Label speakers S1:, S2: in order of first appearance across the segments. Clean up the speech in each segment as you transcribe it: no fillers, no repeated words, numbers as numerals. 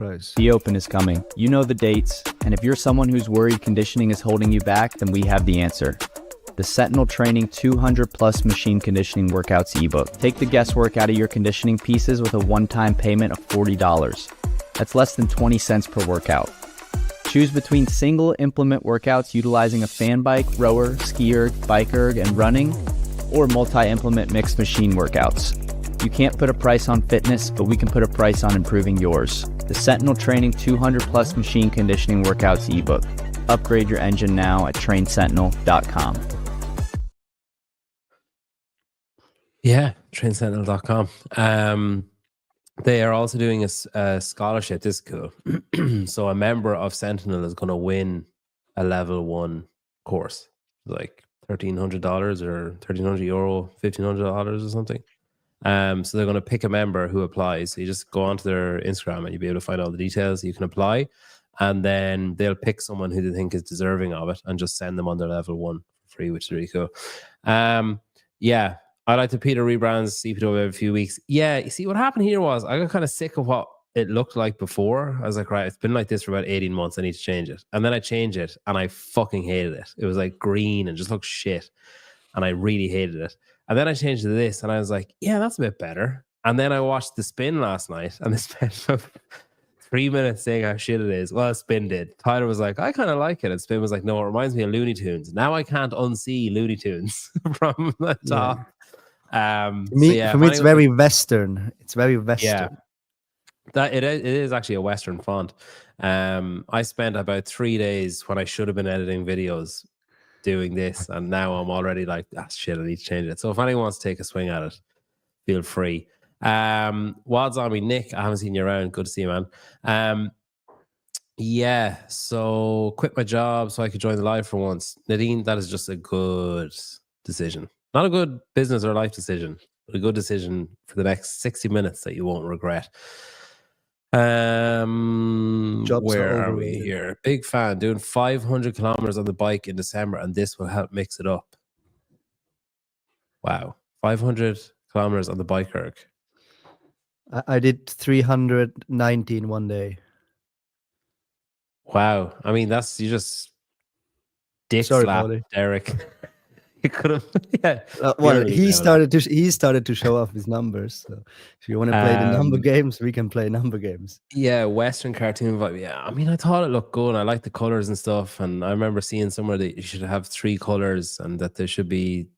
S1: Price.
S2: The Open is coming. You know the dates, and if you're someone who's worried conditioning is holding you back, then we have the answer. The Sentinel Training 200 plus machine conditioning workouts ebook. Take the guesswork out of your conditioning pieces with a one-time payment of $40. That's less than 20 cents per workout. Choose between single implement workouts utilizing a fan bike, rower, ski erg, bike erg, and running, or multi-implement mixed machine workouts. You can't put a price on fitness, but we can put a price on improving yours. The Sentinel Training 200 plus machine conditioning workouts ebook. Upgrade your engine now at trainsentinel.com.
S3: Yeah, trainsentinel.com. They are also doing a scholarship. This is cool. So a member of Sentinel is going to win a level 1 course, like $1,300 or €1,300, $1,500 or something. So they're going to pick a member who applies. So you just go onto their Instagram and you'll be able to find all the details. You can apply, and then they'll pick someone who they think is deserving of it and just send them on their level 1 for free, which is really cool. Yeah. I like to Peter rebrands CPW every few weeks. Yeah, you see what happened here was I got kind of sick of what it looked like before. I was like, right, it's been like this for about 18 months. I need to change it. And then I changed it and I fucking hated it. It was like green and just looked shit. And I really hated it. And then I changed to this and I was like, yeah, that's a bit better. And then I watched the spin last night and they spent 3 minutes saying how shit it is. Well, Spin did. Tyler was like, I kind of like it. And Spin was like, no, it reminds me of Looney Tunes. Now I can't unsee Looney Tunes from the top.
S1: Yeah.
S3: For
S1: me, it's very Western. It's very Western.
S3: Yeah, that it is actually a Western font. I spent about 3 days when I should have been editing videos doing this, and now I'm already like, shit, I need to change it. So if anyone wants to take a swing at it, feel free. Wild Zombie Nick, I haven't seen you around. Good to see you, man. Yeah, so quit my job so I could join the live for once. Nadine, that is just a good decision. Not a good business or life decision, but a good decision for the next 60 minutes that you won't regret. Where are we here? Big fan. Doing 500 kilometers on the bike in December, and this will help mix it up. Wow. 500 kilometers on the bike erg.
S1: I did 390 in one day.
S3: Wow. I mean, you just dick slap Derek. He could have, yeah.
S1: Well, he started to show off his numbers. So if you want to play the number games, we can play number games.
S3: Yeah, Western cartoon vibe. Yeah, I mean, I thought it looked good. I like the colors and stuff. And I remember seeing somewhere that you should have 3 colors and that there should be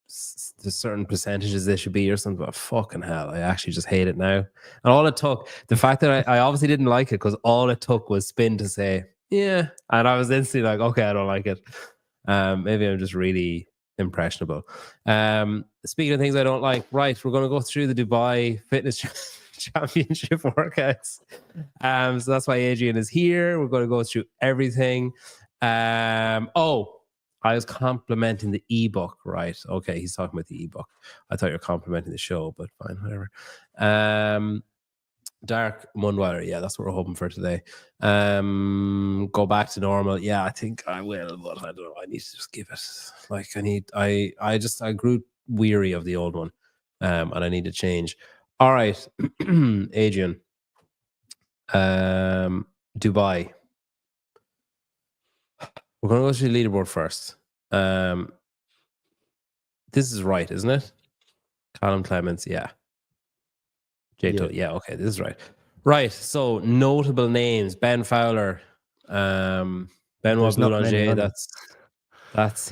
S3: certain percentages they should be or something. But fucking hell, I actually just hate it now. And all it took, the fact that I obviously didn't like it because all it took was Spin to say, yeah. And I was instantly like, okay, I don't like it. Maybe I'm just really impressionable. Speaking of things I don't like, right, we're going to go through the Dubai Fitness Championship workouts. So that's why Adrian is here. We're going to go through everything. I was complimenting the ebook, right? Okay, he's talking about the ebook. I thought you were complimenting the show, but fine, whatever. Dark Mundweiler, yeah, that's what we're hoping for today. Go back to normal. Yeah, I think I will, but I don't know. I need to just give it. Like I grew weary of the old one, and I need to change. All right, Adrian. Dubai. We're gonna go to the leaderboard first. This is right, isn't it? Colin Clements, yeah. Yeah, okay, this is right. Right, so notable names: Ben Fowler, Benoit Boulanger. That's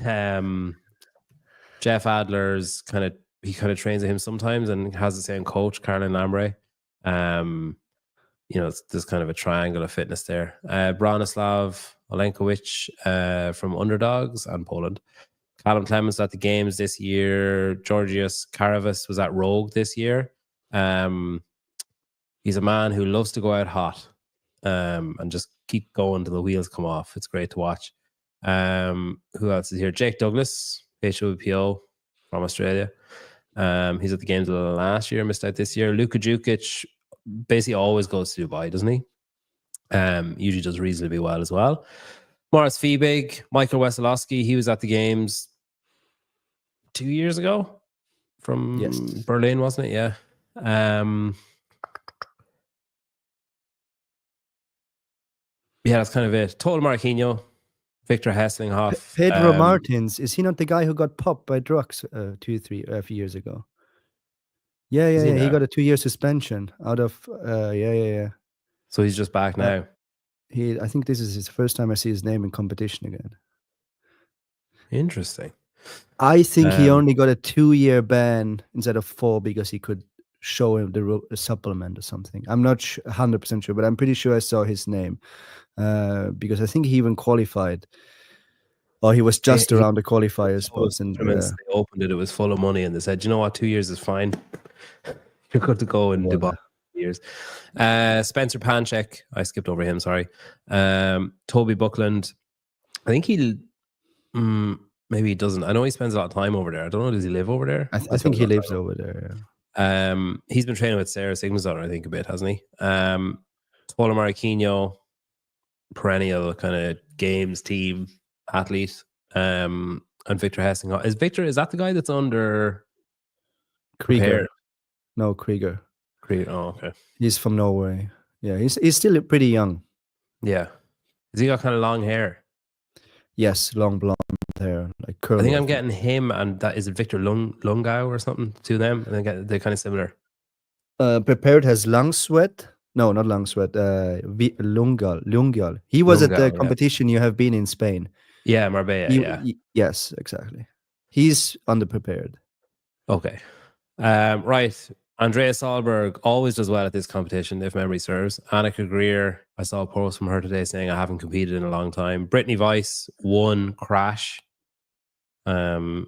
S3: Jeff Adler's he kind of trains with him sometimes and has the same coach, Caroline Lambre. There's kind of a triangle of fitness there. Branislav Olenkowicz from Underdogs and Poland. Callum Clemens at the games this year. Georgios Karavas was at Rogue this year. He's a man who loves to go out hot and just keep going till the wheels come off. It's great to watch. Who else is here? Jake Douglas, HWPO from Australia. He's at the games last year, missed out this year. Luka Djukic basically always goes to Dubai, doesn't he? Usually does reasonably well as well. Morris Fiebig, Michael Wesolowski, he was at the games 2 years ago from Berlin, wasn't it? Yeah. Yeah, that's kind of it. Total Marquinhos, Victor Hesslinghoff.
S1: Pedro Martins, is he not the guy who got popped by drugs a few years ago? Yeah,
S3: Is he
S1: He
S3: now?
S1: got a 2-year suspension out of yeah.
S3: So he's just back
S1: Uh,
S3: now.
S1: I think this is his first time I see his name in competition again.
S3: Interesting.
S1: I think he
S3: Um,
S1: only got a 2-year ban instead of 4 because he could show him a supplement or something. I'm not 100% sure, but I'm pretty sure I saw his name because I think he even qualified, or he was just
S3: he
S1: around the qualifier
S3: told
S1: spots. And
S3: supplements, they opened it, it was full of money, and they said, you know what, 2 years is fine. You're good to go in Dubai. Years. Spencer Panchek, I skipped over him, sorry. Toby Buckland, I think maybe he doesn't. I know he spends a lot of time over there. I don't know, does he live over there?
S1: I think he lives over there.
S3: He's been training with Sarah Sigmarsson, I think, a bit, hasn't he? Tola Marquinhos, perennial kind of games team athlete. And Victor Hessing. Is that the guy that's under
S1: Krieger?
S3: prepared?
S1: No, Krieger.
S3: Oh, okay.
S1: He's from Norway. Yeah, he's still pretty young.
S3: Yeah. Has he got kind of long hair?
S1: Yes, long blonde hair, like curly.
S3: I think I'm getting him, and that is it Victor Lungau or something to them. I think they're kind of similar.
S1: Prepared has Langsweat. No, not Langsweat. Lungal. He was at the competition you have been in Spain.
S3: Yeah, Marbella.
S1: Yes, exactly. He's underprepared.
S3: Okay. Right. Andrea Solberg always does well at this competition, if memory serves. Annika Greer, I saw a post from her today saying I haven't competed in a long time. Brittany Weiss won Crash. Yeah,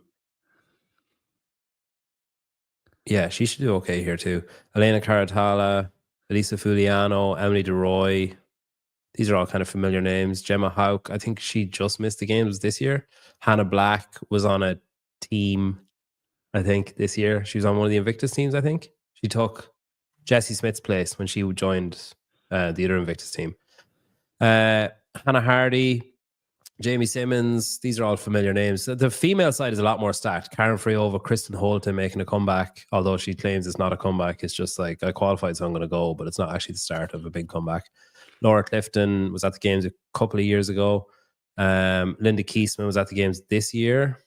S3: she should do okay here too. Elena Caratala, Elisa Fuliano, Emily DeRoy. These are all kind of familiar names. Gemma Hauk, I think she just missed the games this year. Hannah Black was on a team, I think, this year. She was on one of the Invictus teams, I think. She took Jessie Smith's place when she joined the other Invictus team. Hannah Hardy, Jamie Simmons, these are all familiar names. The female side is a lot more stacked. Karen Friova, Kristen Holton making a comeback, although she claims it's not a comeback. It's just like, I qualified, so I'm going to go, but it's not actually the start of a big comeback. Laura Clifton was at the games a couple of years ago. Linda Kiesman was at the games this year.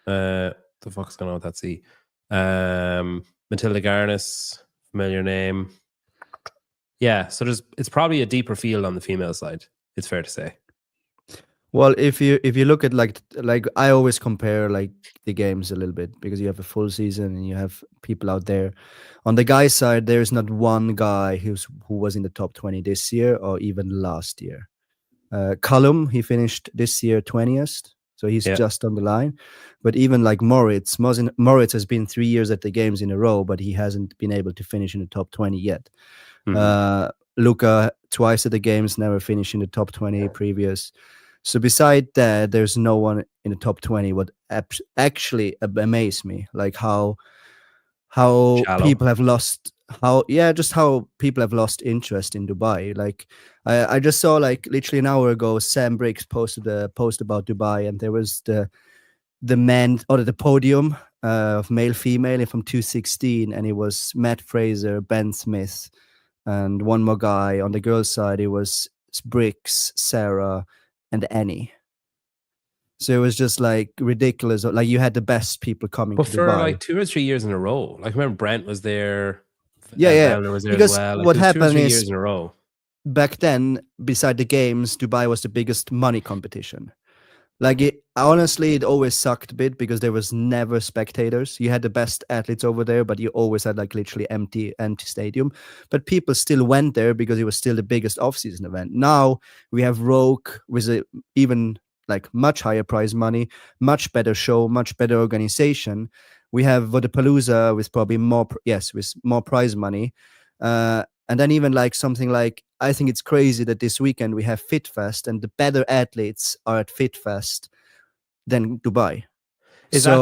S3: The fuck's going on with that? See. Matilda Garnis, familiar name. Yeah, so it's probably a deeper field on the female side, it's fair to say.
S1: Well, if you look at like I always compare like the games a little bit because you have a full season and you have people out there. On the guy side, there's not one guy who was in the top 20 this year or even last year. Callum, he finished this year 20th, so he's just on the line. But even like Moritz has been 3 years at the games in a row, but he hasn't been able to finish in the top 20 yet. Luca, twice at the games, never finished in the top 20 previous. So beside that, there's no one in the top 20. What actually amazed me, like how people have lost, how people have lost interest in Dubai. Like I just saw like literally an hour ago, Sam Briggs posted a post about Dubai, and there was the men or the podium of male female from 2016, and it was Matt Fraser, Ben Smith, and one more guy. On the girls' side, it was Briggs, Sarah, and Annie. So it was just like ridiculous. Like you had the best people coming to Dubai.
S3: For like 2 or 3 years in a row. Like I remember Brent was there.
S1: Yeah.
S3: Was there
S1: because
S3: as well. Like,
S1: what happened
S3: 2 or 3
S1: is
S3: years in a row.
S1: Back then, beside the games, Dubai was the biggest money competition. Like honestly, it always sucked a bit because there was never spectators. You had the best athletes over there, but you always had like literally empty stadium. But people still went there because it was still the biggest off-season event. Now we have Rogue with even like much higher prize money, much better show, much better organization. We have Vodapalooza with probably with more prize money. And then even like something like, I think it's crazy that this weekend we have Fitfest and the better athletes are at Fitfest than Dubai.
S3: Is that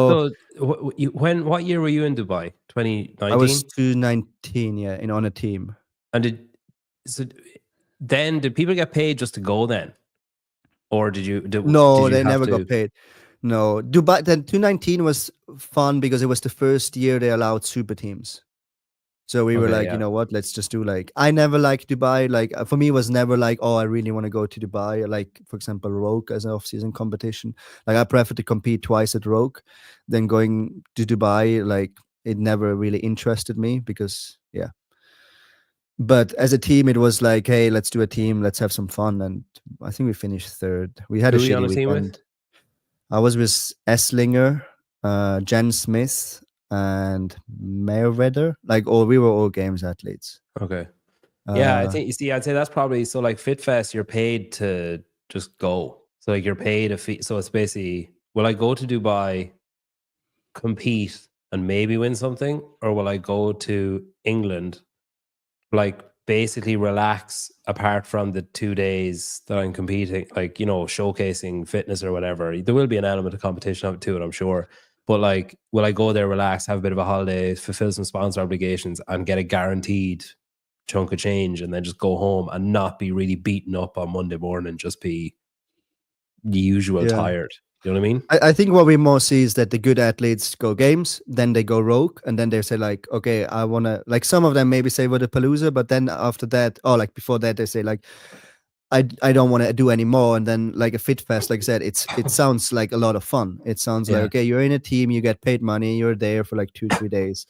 S3: what year were you in Dubai? 2019?
S1: I was 2019, yeah, on a team.
S3: And did people get paid just to go then? Or did you?
S1: No, they never got paid. No, Dubai. Then 2019 was fun because it was the first year they allowed super teams. So we were
S3: Okay,
S1: like, you
S3: yeah.
S1: know what, let's just do like, I never liked Dubai. Like for me, it was never like, oh, I really want to go to Dubai. Like, for example, Rogue as an off-season competition. Like I prefer to compete twice at Rogue than going to Dubai. Like it never really interested me because, yeah. But as a team, it was like, hey, let's do a team, let's have some fun. And I think we finished third. We had a
S3: Who are you on
S1: shitty
S3: a team with?
S1: weekend. I was with Esslinger, Jen Smith, and Mayweather. Like, all we were all games athletes.
S3: Okay. Yeah, I
S1: Uh,
S3: think you see, I'd say that's probably so like Fitfest, you're paid to just go. So like you're paid a fee. So it's basically, will I go to Dubai, compete, and maybe win something? Or will I go to England, like basically relax apart from the 2 days that I'm competing, like, you know, showcasing fitness or whatever? There will be an element of competition of it to it, I'm sure. But like, will I go there, relax, have a bit of a holiday, fulfill some sponsor obligations, and get a guaranteed chunk of change, and then just go home and not be really beaten up on Monday morning, just be the usual
S1: yeah.
S3: tired? You know what I mean?
S1: I think what we more see is that the good athletes go games, then they go rogue, and then they say like, okay, I wanna, like, some of them maybe say with a Palooza, but then after that, or like before that, they say like, I don't want to do anymore. And then like a fit fest, like I said, it sounds like a lot of fun. It sounds like,
S3: Yeah.
S1: okay, you're in a team, you get paid money, you're there for like 2-3 days.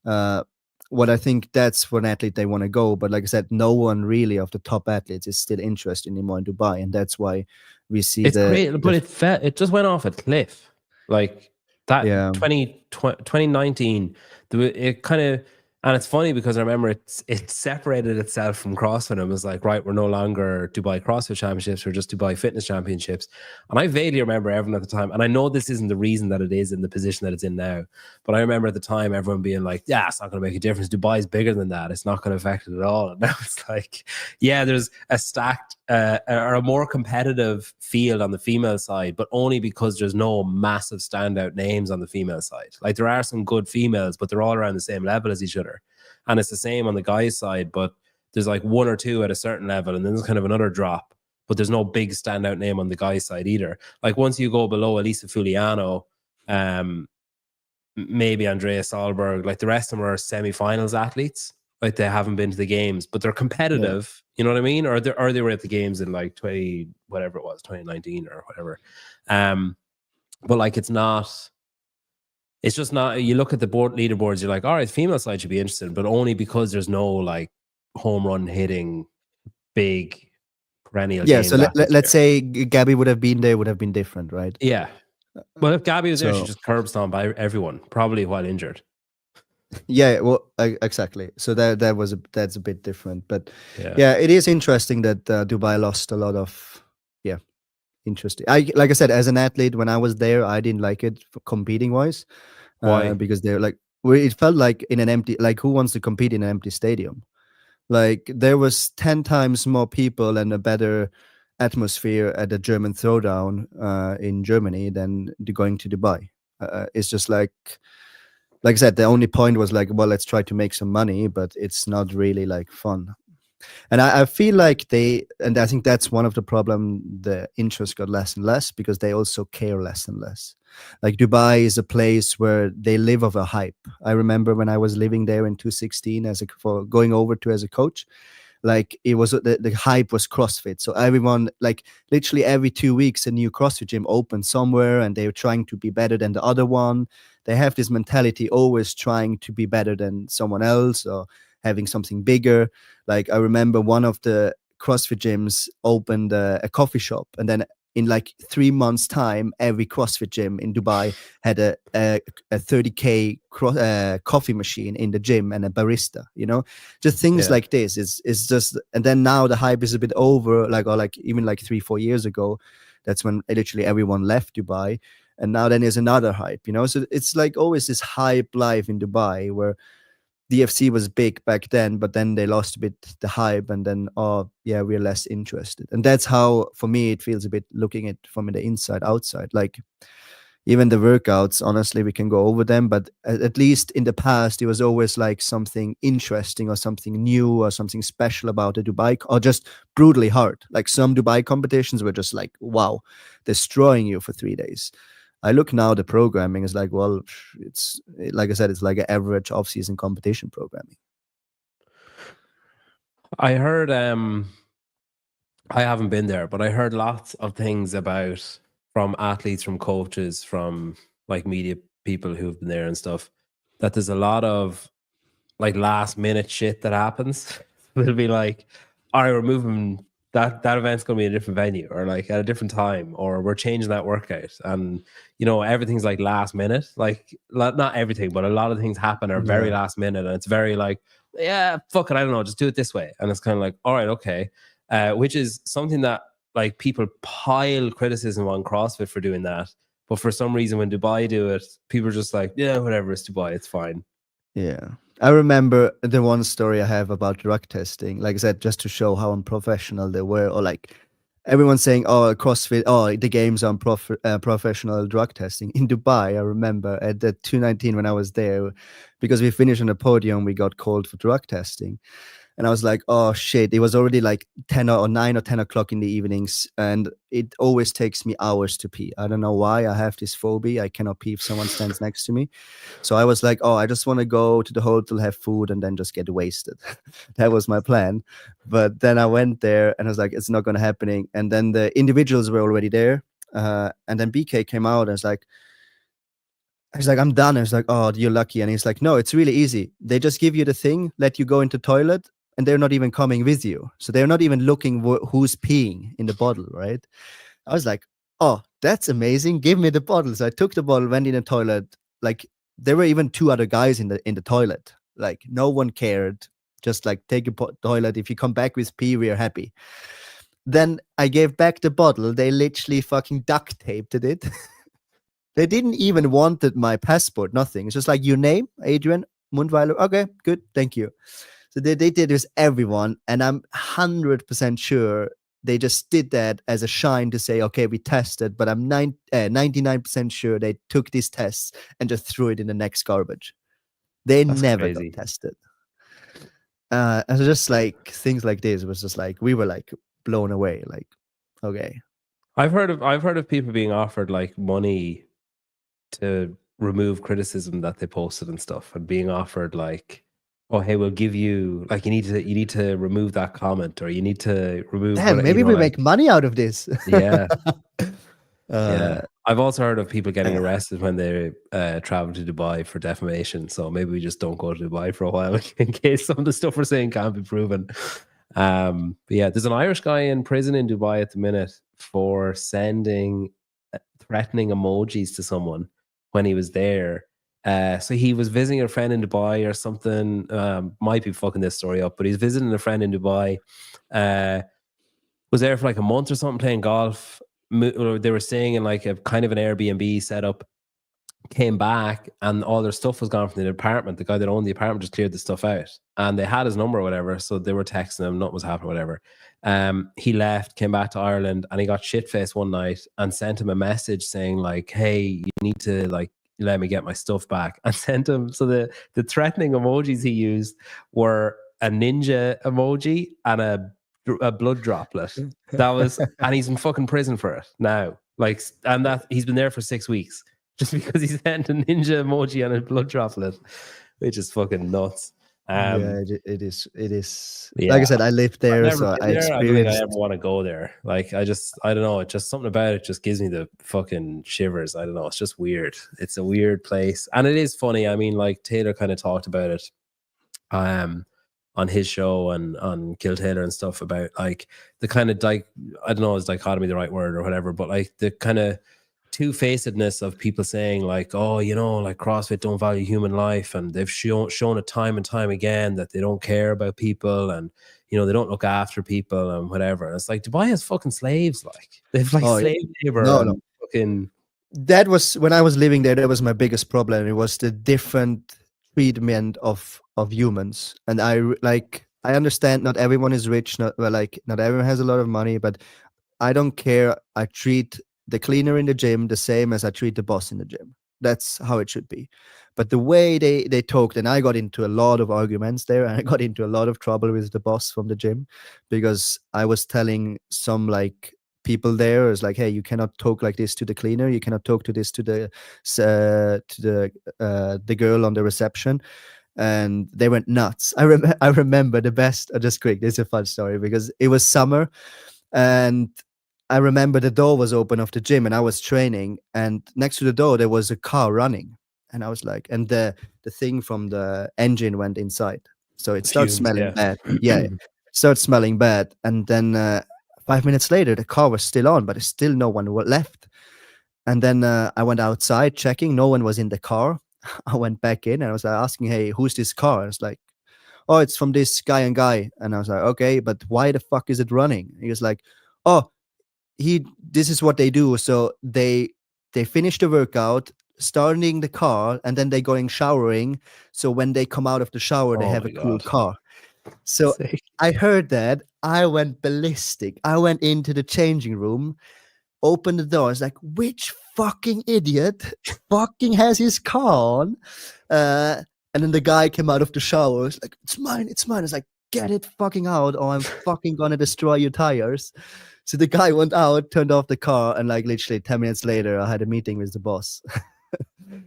S1: Uh, what I think that's for an athlete they want to go. But like I said, no one really of the top athletes is still interested anymore in Dubai, and that's why we see
S3: It's
S1: the
S3: great, but it just went off a cliff. Like that
S1: yeah
S3: 2019, it kind of, and it's funny because I remember it separated itself from CrossFit and was like, right, we're no longer Dubai CrossFit Championships, we're just Dubai Fitness Championships. And I vaguely remember everyone at the time, and I know this isn't the reason that it is in the position that it's in now, but I remember at the time everyone being like, yeah, it's not going to make a difference. Dubai's bigger than that. It's not going to affect it at all. And now it's like, yeah, there's a stacked or a more competitive field on the female side, but only because there's no massive standout names on the female side. Like there are some good females, but they're all around the same level as each other. And it's the same on the guys' side, but there's like one or two at a certain level, and then there's kind of another drop. But there's no big standout name on the guys' side either. Like once you go below Elisa Fuliano, maybe Andrea Solberg, like the rest of them are semi-finals athletes. Like they haven't been to the games, but they're
S1: yeah
S3: competitive. You know what I mean? Or they were at the games in like 20 whatever it was, 2019 or whatever. But like it's just not. You look at the board leaderboards, you're like, all right, female side should be interested, but only because there's no like home run hitting big perennial
S1: yeah. So
S3: games athletes
S1: let's
S3: here.
S1: say Gabby would have been there, would have been different, right?
S3: Yeah. Well, if Gabby was there, she
S1: So
S3: just curb stomped by everyone, probably while injured.
S1: yeah, well, exactly. So that's a bit different, but
S3: Yeah.
S1: yeah, it is interesting that Dubai lost a lot of yeah interesting. I like I said, as an athlete, when I was there, I didn't like it competing wise,
S3: Why?
S1: because they're like, it felt like in an empty, like who wants to compete in an empty stadium? Like there was 10 times more people and a better atmosphere at the German Throwdown in Germany than going to Dubai. It's just like I said, the only point was like, well, let's try to make some money, but it's not really like fun. And I feel like and I think that's one of the problem. The interest got less and less because they also care less and less. Like Dubai is a place where they live of a hype. I remember when I was living there in 2016 for going over to as a coach, like it was the hype was CrossFit. So everyone, like literally every 2 weeks a new CrossFit gym opened somewhere, and they're trying to be better than the other one. They have this mentality, always trying to be better than someone else or having something bigger. Like I remember one of the CrossFit gyms opened a coffee shop, and then in like 3 months time, every CrossFit gym in Dubai had a 30K coffee machine in the gym and a barista, just things
S3: Yeah.
S1: like this. It's just, and then now the hype is a bit over, like, or like even like 3-4 years ago, that's when literally everyone left Dubai. And now then there's another hype, so it's like always this hype life in Dubai where DFC was big back then, but then they lost a bit the hype, and then, oh yeah, we're less interested. And that's how for me it feels a bit, looking at from the inside outside. Like even the workouts, honestly, we can go over them, but at least in the past it was always like something interesting or something new or something special about the Dubai, or just brutally hard. Like some Dubai competitions were just like, wow, destroying you for 3 days. I look now, the programming is like, well, it's like I said, it's like an average off-season competition programming.
S3: I heard I haven't been there, but I heard lots of things about from athletes, from coaches, from like media people who've been there and stuff, that there's a lot of like last minute shit that happens. They'll be like, all right, we're moving that event's gonna be in a different venue or like at a different time, or we're changing that workout. And everything's like last minute. Like not everything, but a lot of things happen are very
S1: Yeah.
S3: last minute, and it's very like, yeah, fuck it, I don't know, just do it this way. And it's kind of like, all right, okay. Which is something that like people pile criticism on CrossFit for doing that. But for some reason, when Dubai do it, people are just like, yeah, whatever, it's Dubai, it's fine.
S1: Yeah. I remember the one story I have about drug testing. Like I said, just to show how unprofessional they were, or like everyone's saying, "Oh, CrossFit, oh, the games on professional drug testing." In Dubai, I remember at the 219 when I was there, because we finished on the podium, we got called for drug testing. And I was like, oh shit, it was already like 10 or 9 or 10 o'clock in the evenings. And it always takes me hours to pee. I don't know why. I have this phobia. I cannot pee if someone stands next to me. So I was like, oh, I just want to go to the hotel, have food, and then just get wasted. That was my plan. But then I went there and I was like, it's not going to happening. And then the individuals were already there. And then BK came out and was like, I'm done. I was like, oh, you're lucky. And he's like, no, it's really easy. They just give you the thing, let you go into toilet, and they're not even coming with you. So they're not even looking who's peeing in the bottle, right? I was like, oh, that's amazing. Give me the bottle. So I took the bottle, went in the toilet. Like there were even 2 other guys in the toilet. Like no one cared. Just like take a toilet. If you come back with pee, we are happy. Then I gave back the bottle. They literally fucking duct taped it. They didn't even wanted my passport, nothing. It's just like your name, Adrian Mundweiler. Okay, good, thank you. So they did this everyone, and I'm 100% sure they just did that as a shine to say, okay, we tested, but I'm 99% sure they took these tests and just threw it in the next garbage. They
S3: That's
S1: never got
S3: crazy.
S1: tested. And just like things like this was just like, we were like blown away. Like, okay.
S3: I've heard of people being offered like money to remove criticism that they posted and stuff, and being offered like, oh hey, we'll give you like, you need to remove that comment, or you need to remove
S1: Damn,
S3: what
S1: maybe we
S3: like,
S1: make money out of this.
S3: yeah.
S1: uh,
S3: Yeah, I've also heard of people getting
S1: uh,
S3: arrested when they travel to Dubai for defamation. So maybe we just don't go to Dubai for a while in case some of the stuff we're saying can't be proven. But yeah, there's an Irish guy in prison in Dubai at the minute for sending threatening emojis to someone when he was there. So he was visiting a friend in Dubai or something. Might be fucking this story up, but he's visiting a friend in Dubai. Was there for like a month or something playing golf. They were staying in like a kind of an Airbnb setup. Came back and all their stuff was gone from the apartment. The guy that owned the apartment just cleared the stuff out, and they had his number or whatever. So they were texting him, nothing was happening, whatever. He left, came back to Ireland, and he got shit faced one night and sent him a message saying like, "Hey, you need to like let me get my stuff back." And sent him. So the threatening emojis he used were a ninja emoji and a blood droplet. That was, and he's in fucking prison for it now. Like, and that he's been there for 6 weeks just because he sent a ninja emoji and a blood droplet, which is fucking nuts.
S1: yeah, it is. It is. Like I
S3: Yeah,
S1: said, I lived
S3: I've
S1: there,
S3: never
S1: so
S3: been
S1: I
S3: there. I don't think I ever
S1: experienced.
S3: want to go there. Like, I don't know. It's just something about it just gives me the fucking shivers. I don't know. It's just weird. It's a weird place, and it is funny. I mean, like Taylor kind of talked about it, on his show and on Kill Taylor and stuff, about like the kind of I don't know, is dichotomy the right word or whatever, but like the kind of two-facedness of people saying like, oh, like CrossFit don't value human life, and they've shown it time and time again that they don't care about people, and they don't look after people and whatever. And it's like, Dubai has fucking slaves, like they've like
S1: Oh
S3: slave labor
S1: no, no.
S3: and fucking.
S1: That was when I was living there. That was my biggest problem. It was the different treatment of humans, and I understand not everyone is rich, not everyone has a lot of money, but I don't care. I treat the cleaner in the gym the same as I treat the boss in the gym. That's how it should be. But the way they talked, and I got into a lot of arguments there, and I got into a lot of trouble with the boss from the gym, because I was telling some like people there is like, hey, you cannot talk like this to the cleaner. You cannot talk to this to the girl on the reception. and they went nuts. I remember the best. Just quick, this is a fun story because it was summer, and I remember the door was open of the gym, and I was training, and next to the door there was a car running, and I was like, and the thing from the engine went inside, so it starts
S3: Fumes,
S1: smelling
S3: yeah.
S1: bad. Yeah, it starts smelling bad, and then 5 minutes later the car was still on, but there's still no one left. And then I went outside checking, no one was in the car. I went back in and I was like, asking, hey, who's this car? And it's like, oh, it's from this guy and guy. And I was like, okay, but why the fuck is it running? He was like, oh, this is what they do. So they finish the workout, starting the car, and then they going showering. So when they come out of the shower, they
S3: Oh
S1: have a
S3: my
S1: cool
S3: God.
S1: car. So
S3: Sick.
S1: I heard that. I went ballistic. I went into the changing room, opened the door. It's like, which fucking idiot fucking has his car on? And then the guy came out of the shower. It's like, it's mine, it's mine. It's like, get it fucking out, or I'm fucking gonna destroy your tires. So the guy went out, turned off the car, and like literally 10 minutes later, I had a meeting with the boss.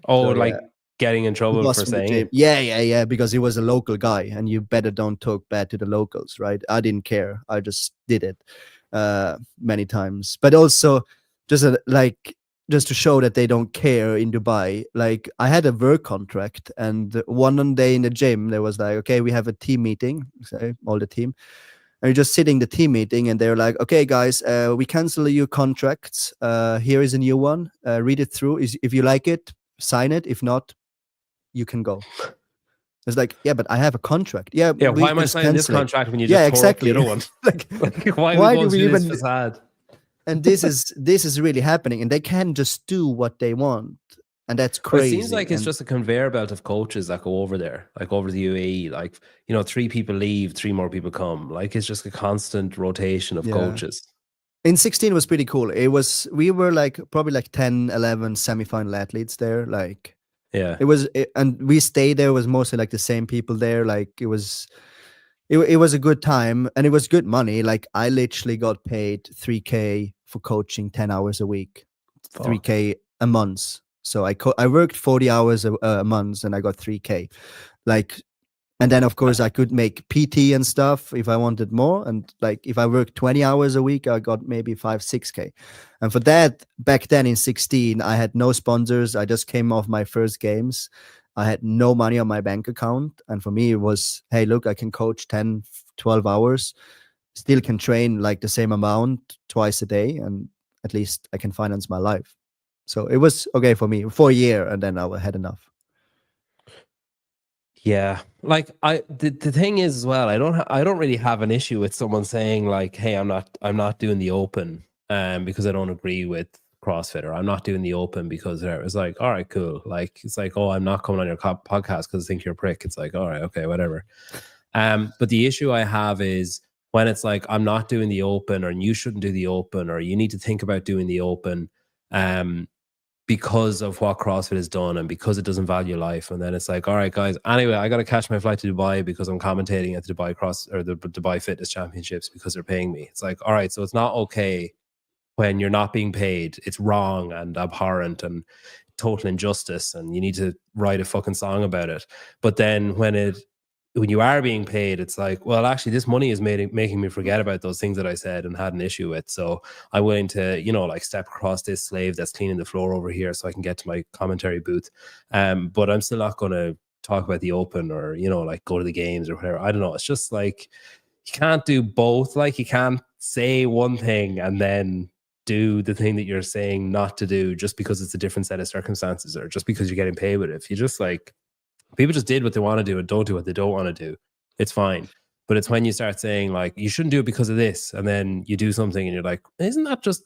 S3: Oh,
S1: So
S3: like
S1: yeah,
S3: getting in
S1: the
S3: trouble
S1: boss
S3: for
S1: from the
S3: saying
S1: gym.
S3: it.
S1: Yeah, because he was a local guy, and you better don't talk bad to the locals, right? I didn't care. I just did it many times, but also just like just to show that they don't care in Dubai. Like I had a work contract, and one day in the gym, there was like, okay, we have a team meeting, so all the team, and you're just sitting the team meeting, and they're like, okay, guys, we cancel your contracts. Here is a new one. Read it through. If you like it, sign it. If not, you can go. It's like, yeah, but I have a contract. Yeah,
S3: Yeah,
S1: we
S3: why am
S1: can
S3: I
S1: just
S3: signing this
S1: cancel it.
S3: contract when you
S1: Yeah,
S3: just tore up the
S1: exactly.
S3: other one?
S1: Like,
S3: Like, why are we
S1: why do
S3: going
S1: we
S3: through this
S1: even?
S3: facade?
S1: And this is really happening, and they can just do what they want, and that's
S3: But it seems
S1: crazy.
S3: like it's
S1: And
S3: just a conveyor belt of coaches that go over there, like over the UAE. Like, 3 people leave, 3 more people come. Like, it's just a constant rotation of
S1: yeah,
S3: coaches.
S1: in 16 was pretty cool. We were like probably like 10, 11 semifinal athletes there. Like
S3: Yeah.
S1: and we stayed there. It was mostly like the same people there. Like it was a good time, and it was good money. Like I literally got paid 3K for coaching 10 hours a week,
S3: Fuck.
S1: 3K a month. So I worked 40 hours a month, and I got 3K. Like, and then of course I could make PT and stuff if I wanted more. And like if I worked 20 hours a week, I got maybe 5, 6K. And for that, back then in 16, I had no sponsors. I just came off my first games. I had no money on my bank account. And for me, it was, hey, look, I can coach 10, 12 hours, still can train like the same amount twice a day, and at least I can finance my life. So it was okay for me for a year, and then I had enough.
S3: Yeah, like the thing is as well, I don't really have an issue with someone saying like, hey, I'm not doing the open because I don't agree with CrossFit, or I'm not doing the open because it's like, all right, cool. Like it's like, oh, I'm not coming on your podcast because I think you're a prick. It's like, all right, okay, whatever. But the issue I have is when it's like, I'm not doing the open, or you shouldn't do the open, or you need to think about doing the open. Because of what CrossFit has done and because it doesn't value life. And then it's like, all right, guys, anyway, I got to catch my flight to Dubai because I'm commentating at the the Dubai Fitness Championships because they're paying me. It's like, all right, so it's not okay when you're not being paid. It's wrong and abhorrent and total injustice, and you need to write a fucking song about it. But then when you are being paid, it's like, well, actually, this money is making me forget about those things that I said and had an issue with. So I'm willing to, like step across this slave that's cleaning the floor over here so I can get to my commentary booth. But I'm still not going to talk about the open or, like go to the games or whatever. I don't know. It's just like, you can't do both. Like you can't say one thing and then do the thing that you're saying not to do just because it's a different set of circumstances or just because you're getting paid with it. If you just like, people just did what they want to do and don't do what they don't want to do, it's fine. But it's when you start saying like, you shouldn't do it because of this, and then you do something and you're like, isn't that just,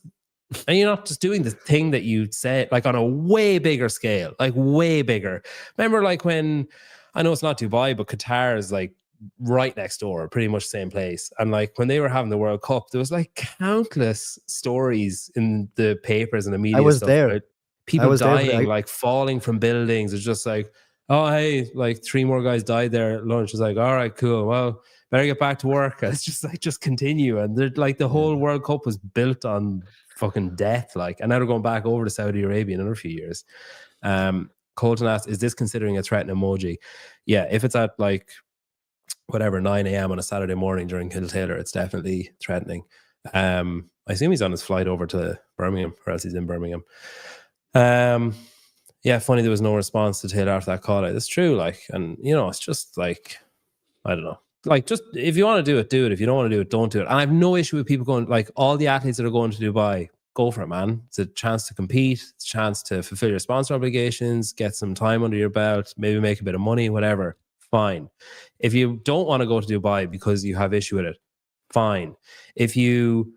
S3: and you're not just doing the thing that you said, like on a way bigger scale, like way bigger. Remember like when, I know it's not Dubai, but Qatar is like right next door, pretty much the same place. And like when they were having the World Cup, there was like countless stories in the papers and the
S1: I
S3: media
S1: was
S3: stuff
S1: there.
S3: about
S1: I
S3: people
S1: was there for
S3: dying, like falling from buildings. It's just like, oh, hey, like 3 more guys died there at lunch. It's like, all right, cool. Well, better get back to work. It's just like, just continue. And they're like, the whole World Cup was built on fucking death. Like, and now they're going back over to Saudi Arabia in another few years. Colton asks, is this considering a threat emoji? Yeah, if it's at like whatever 9 a.m. on a Saturday morning during Kill Taylor, it's definitely threatening. I assume he's on his flight over to Birmingham, or else he's in Birmingham. Yeah, funny there was no response to Taylor after that call out. It's true, like, and you know, it's just like, I don't know. Like, just if you want to do it, do it. If you don't want to do it, don't do it. And I have no issue with people going, like, all the athletes that are going to Dubai, go for it, man. It's a chance to compete, it's a chance to fulfill your sponsor obligations, get some time under your belt, maybe make a bit of money, whatever. Fine. If you don't want to go to Dubai because you have issue with it, fine. If you,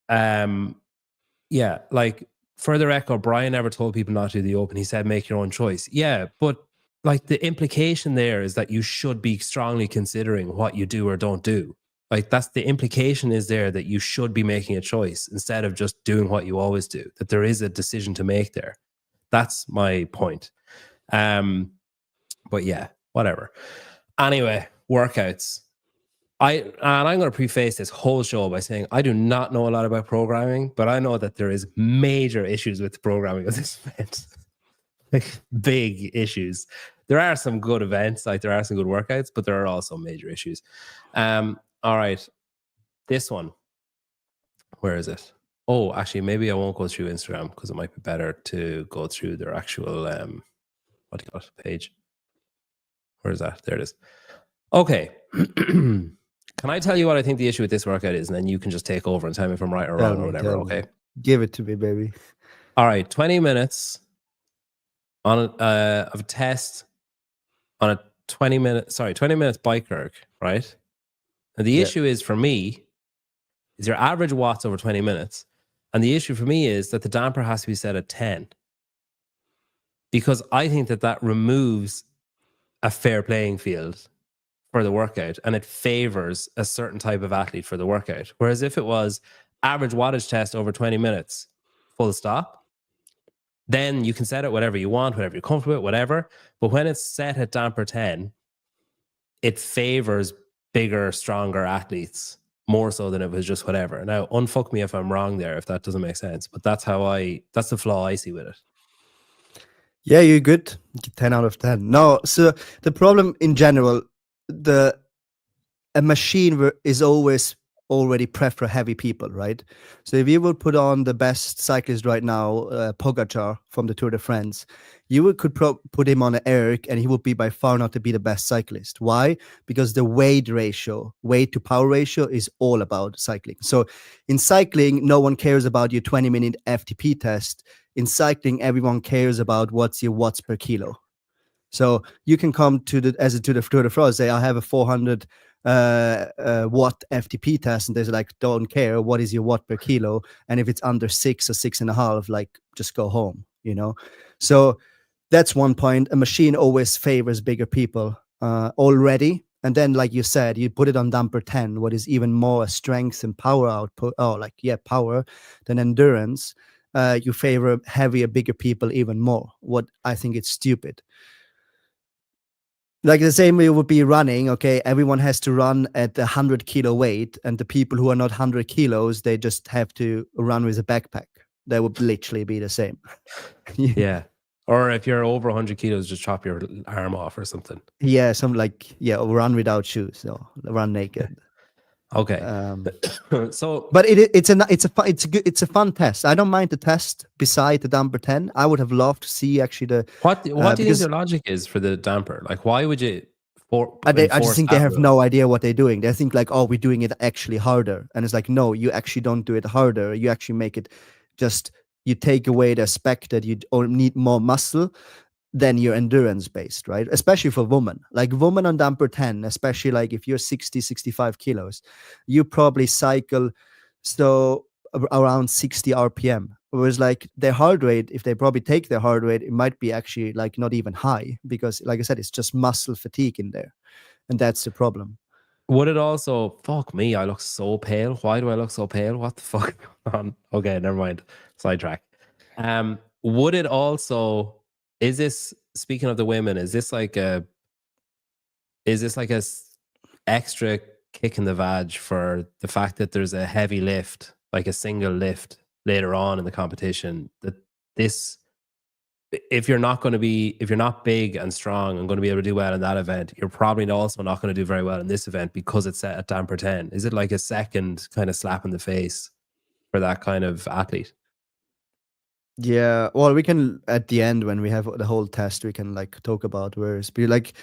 S3: yeah, like, for the record, Brian never told people not to do the Open. He said, make your own choice. Yeah, but like the implication there is that you should be strongly considering what you do or don't do. Like, that's the implication is there, that you should be making a choice instead of just doing what you always do, that there is a decision to make there. That's my point. But yeah, whatever. Anyway, workouts. I'm going to preface this whole show by saying I do not know a lot about programming, but I know that there is major issues with the programming of this event. Like, big issues. There are some good events, like there are some good workouts, but there are also major issues. All right, this one. Where is it? Oh, actually, maybe I won't go through Instagram because it might be better to go through their actual what do you call it, page. Where is that? There it is. Okay. Can I tell you what I think the issue with this workout is, and then you can just take over and tell me if I'm right or wrong or whatever, okay?
S1: Give it to me, baby.
S3: All right, 20 minutes on of a test on a 20 minutes bike erg, right? And the issue is, for me, is your average watts over 20 minutes. And the issue for me is that the damper has to be set at 10. Because I think that removes a fair playing field for the workout, and it favors a certain type of athlete for the workout. Whereas if it was average wattage test over 20 minutes, full stop, then you can set it whatever you want, whatever you're comfortable with, whatever. But when it's set at damper 10, it favors bigger, stronger athletes more so than it was just whatever. Now, unfuck me if I'm wrong there, if that doesn't make sense, but that's the flaw I see with it.
S1: Yeah, you're good. 10 out of 10. No, so the problem in general, a machine is always already prefer heavy people, right? So if you would put on the best cyclist right now, Pogacar from the Tour de France, you could put him on an erg and he would be by far not to be the best cyclist. Why? Because the weight to power ratio is all about cycling. So in cycling, no one cares about your 20-minute FTP test. In cycling, everyone cares about what's your watts per kilo. So you can come to the Tour de France, say I have a 400 watt FTP test, and they're like, don't care, what is your watt per kilo? And if it's under 6 or 6.5, like, just go home, you know? So that's one point. A machine always favors bigger people already. And then, like you said, you put it on damper 10, what is even more strength and power output, power than endurance. You favor heavier, bigger people even more. What I think it's stupid. Like the same way it would be running, okay? Everyone has to run at 100 kilo weight, and the people who are not 100 kilos, they just have to run with a backpack. That would literally be the same.
S3: Yeah. Or if you're over 100 kilos, just chop your arm off or something.
S1: Yeah, run without shoes, so run naked.
S3: Okay. So,
S1: but it's a fun test. I don't mind the test beside the damper 10. I would have loved to see actually
S3: what do you think their logic is for the damper? Like, why would you?
S1: I just think they have no idea what they're doing. They think like, oh, we're doing it actually harder, and it's like, no, you actually don't do it harder. You actually make it you take away the aspect that you need more muscle than your endurance based, right? Especially for women. Like women on damper 10, especially like if you're 60, 65 kilos, you probably cycle around 60 RPM. Whereas like their heart rate, if they probably take their heart rate, it might be actually like not even high, because like I said, it's just muscle fatigue in there. And that's the problem.
S3: Would it also, fuck me, I look so pale. Why do I look so pale? What the fuck is going on? Okay, never mind. Sidetrack. Would it also, is this, speaking of the women, is this like a extra kick in the vag for the fact that there's a heavy lift, like a single lift later on in the competition, that this if you're not big and strong and going to be able to do well in that event, you're probably also not going to do very well in this event because it's set at damper 10. Is it like a second kind of slap in the face for that kind of athlete?
S1: Yeah, well, we can at the end when we have the whole test, we can like talk about whereas be like,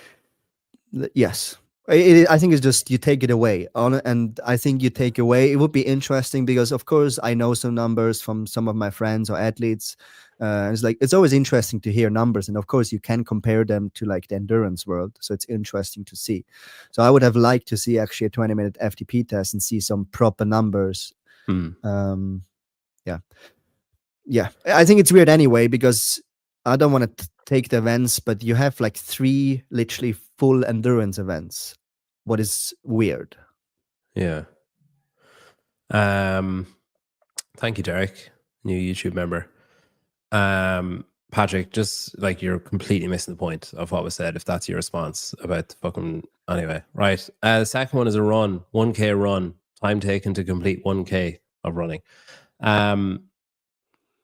S1: yes, I think it's just you take it away on, and I think you take away. It would be interesting because, of course, I know some numbers from some of my friends or athletes. It's like it's always interesting to hear numbers, and of course, you can compare them to like the endurance world. So it's interesting to see. So I would have liked to see actually a 20-minute FTP test and see some proper numbers. Yeah. Yeah, I think it's weird anyway because I don't want to take the events, but you have like 3 literally full endurance events. What is weird?
S3: Yeah. Thank you, Derek, new YouTube member. Patrick, just like you're completely missing the point of what was said. If that's your response about the fucking anyway, right? The second one is a run, 1K run, time taken to complete 1K of running.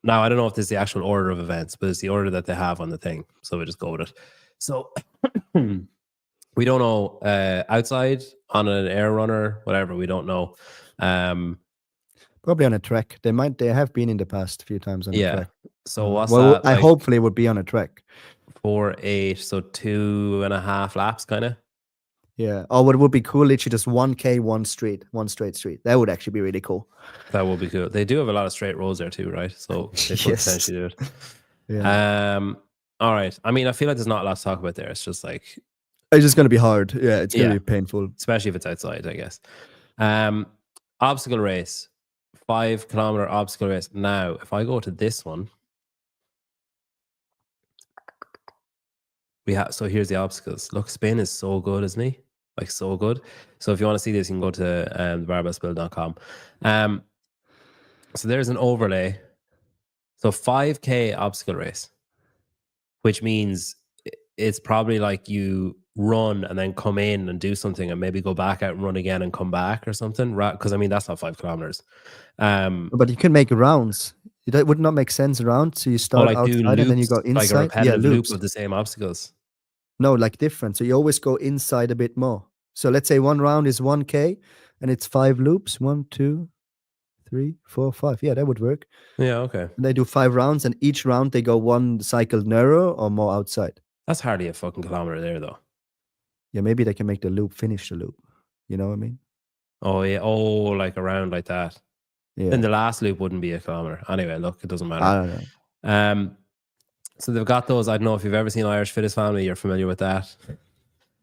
S3: Now, I don't know if this is the actual order of events, but it's the order that they have on the thing. So we just go with it. So we don't know outside, on an air runner, whatever. We don't know.
S1: Probably on a trek. They have been in the past a few times on a trek.
S3: So what's
S1: well,
S3: that?
S1: I hopefully would be on a trek.
S3: 4, 8, so 2.5 laps, kind of.
S1: Yeah. Oh, what would be cool? Literally just 1K, one straight street. That would actually be really cool.
S3: That would be cool. They do have a lot of straight roads there too, right? So they could potentially do it.
S1: Yeah.
S3: All right. I mean, I feel like there's not a lot to talk about there. It's just like
S1: it's just gonna be hard. Yeah, it's gonna be painful,
S3: especially if it's outside, I guess. Obstacle race, 5-kilometer obstacle race. Now, if I go to this one, so here's the obstacles. Look, Spain is so good, isn't he? Like so good. So if you want to see this, you can go to barbellspill.com. So there's an overlay. So 5K obstacle race, which means it's probably like you run and then come in and do something and maybe go back out and run again and come back or something. Right? Because I mean, that's not 5 kilometers.
S1: But you can make rounds. It would not make sense rounds. So you start outside loops, and then you go inside.
S3: Like a repetitive loop of the same obstacles.
S1: No, like different. So you always go inside a bit more. So let's say one round is 1K and it's 5 loops. 1, 2, 3, 4, 5. Yeah, that would work.
S3: Yeah, okay.
S1: And they do 5 rounds, and each round they go one cycle narrow or more outside.
S3: That's hardly a fucking kilometer there, though.
S1: Yeah, maybe they can make the loop finish the loop. You know what I mean?
S3: Oh, yeah. Oh, like around like that.
S1: Yeah.
S3: Then the last loop wouldn't be a kilometer. Anyway, look, it doesn't matter.
S1: I don't know.
S3: So they've got those. I don't know if you've ever seen Irish Fittest Family. You're familiar with that.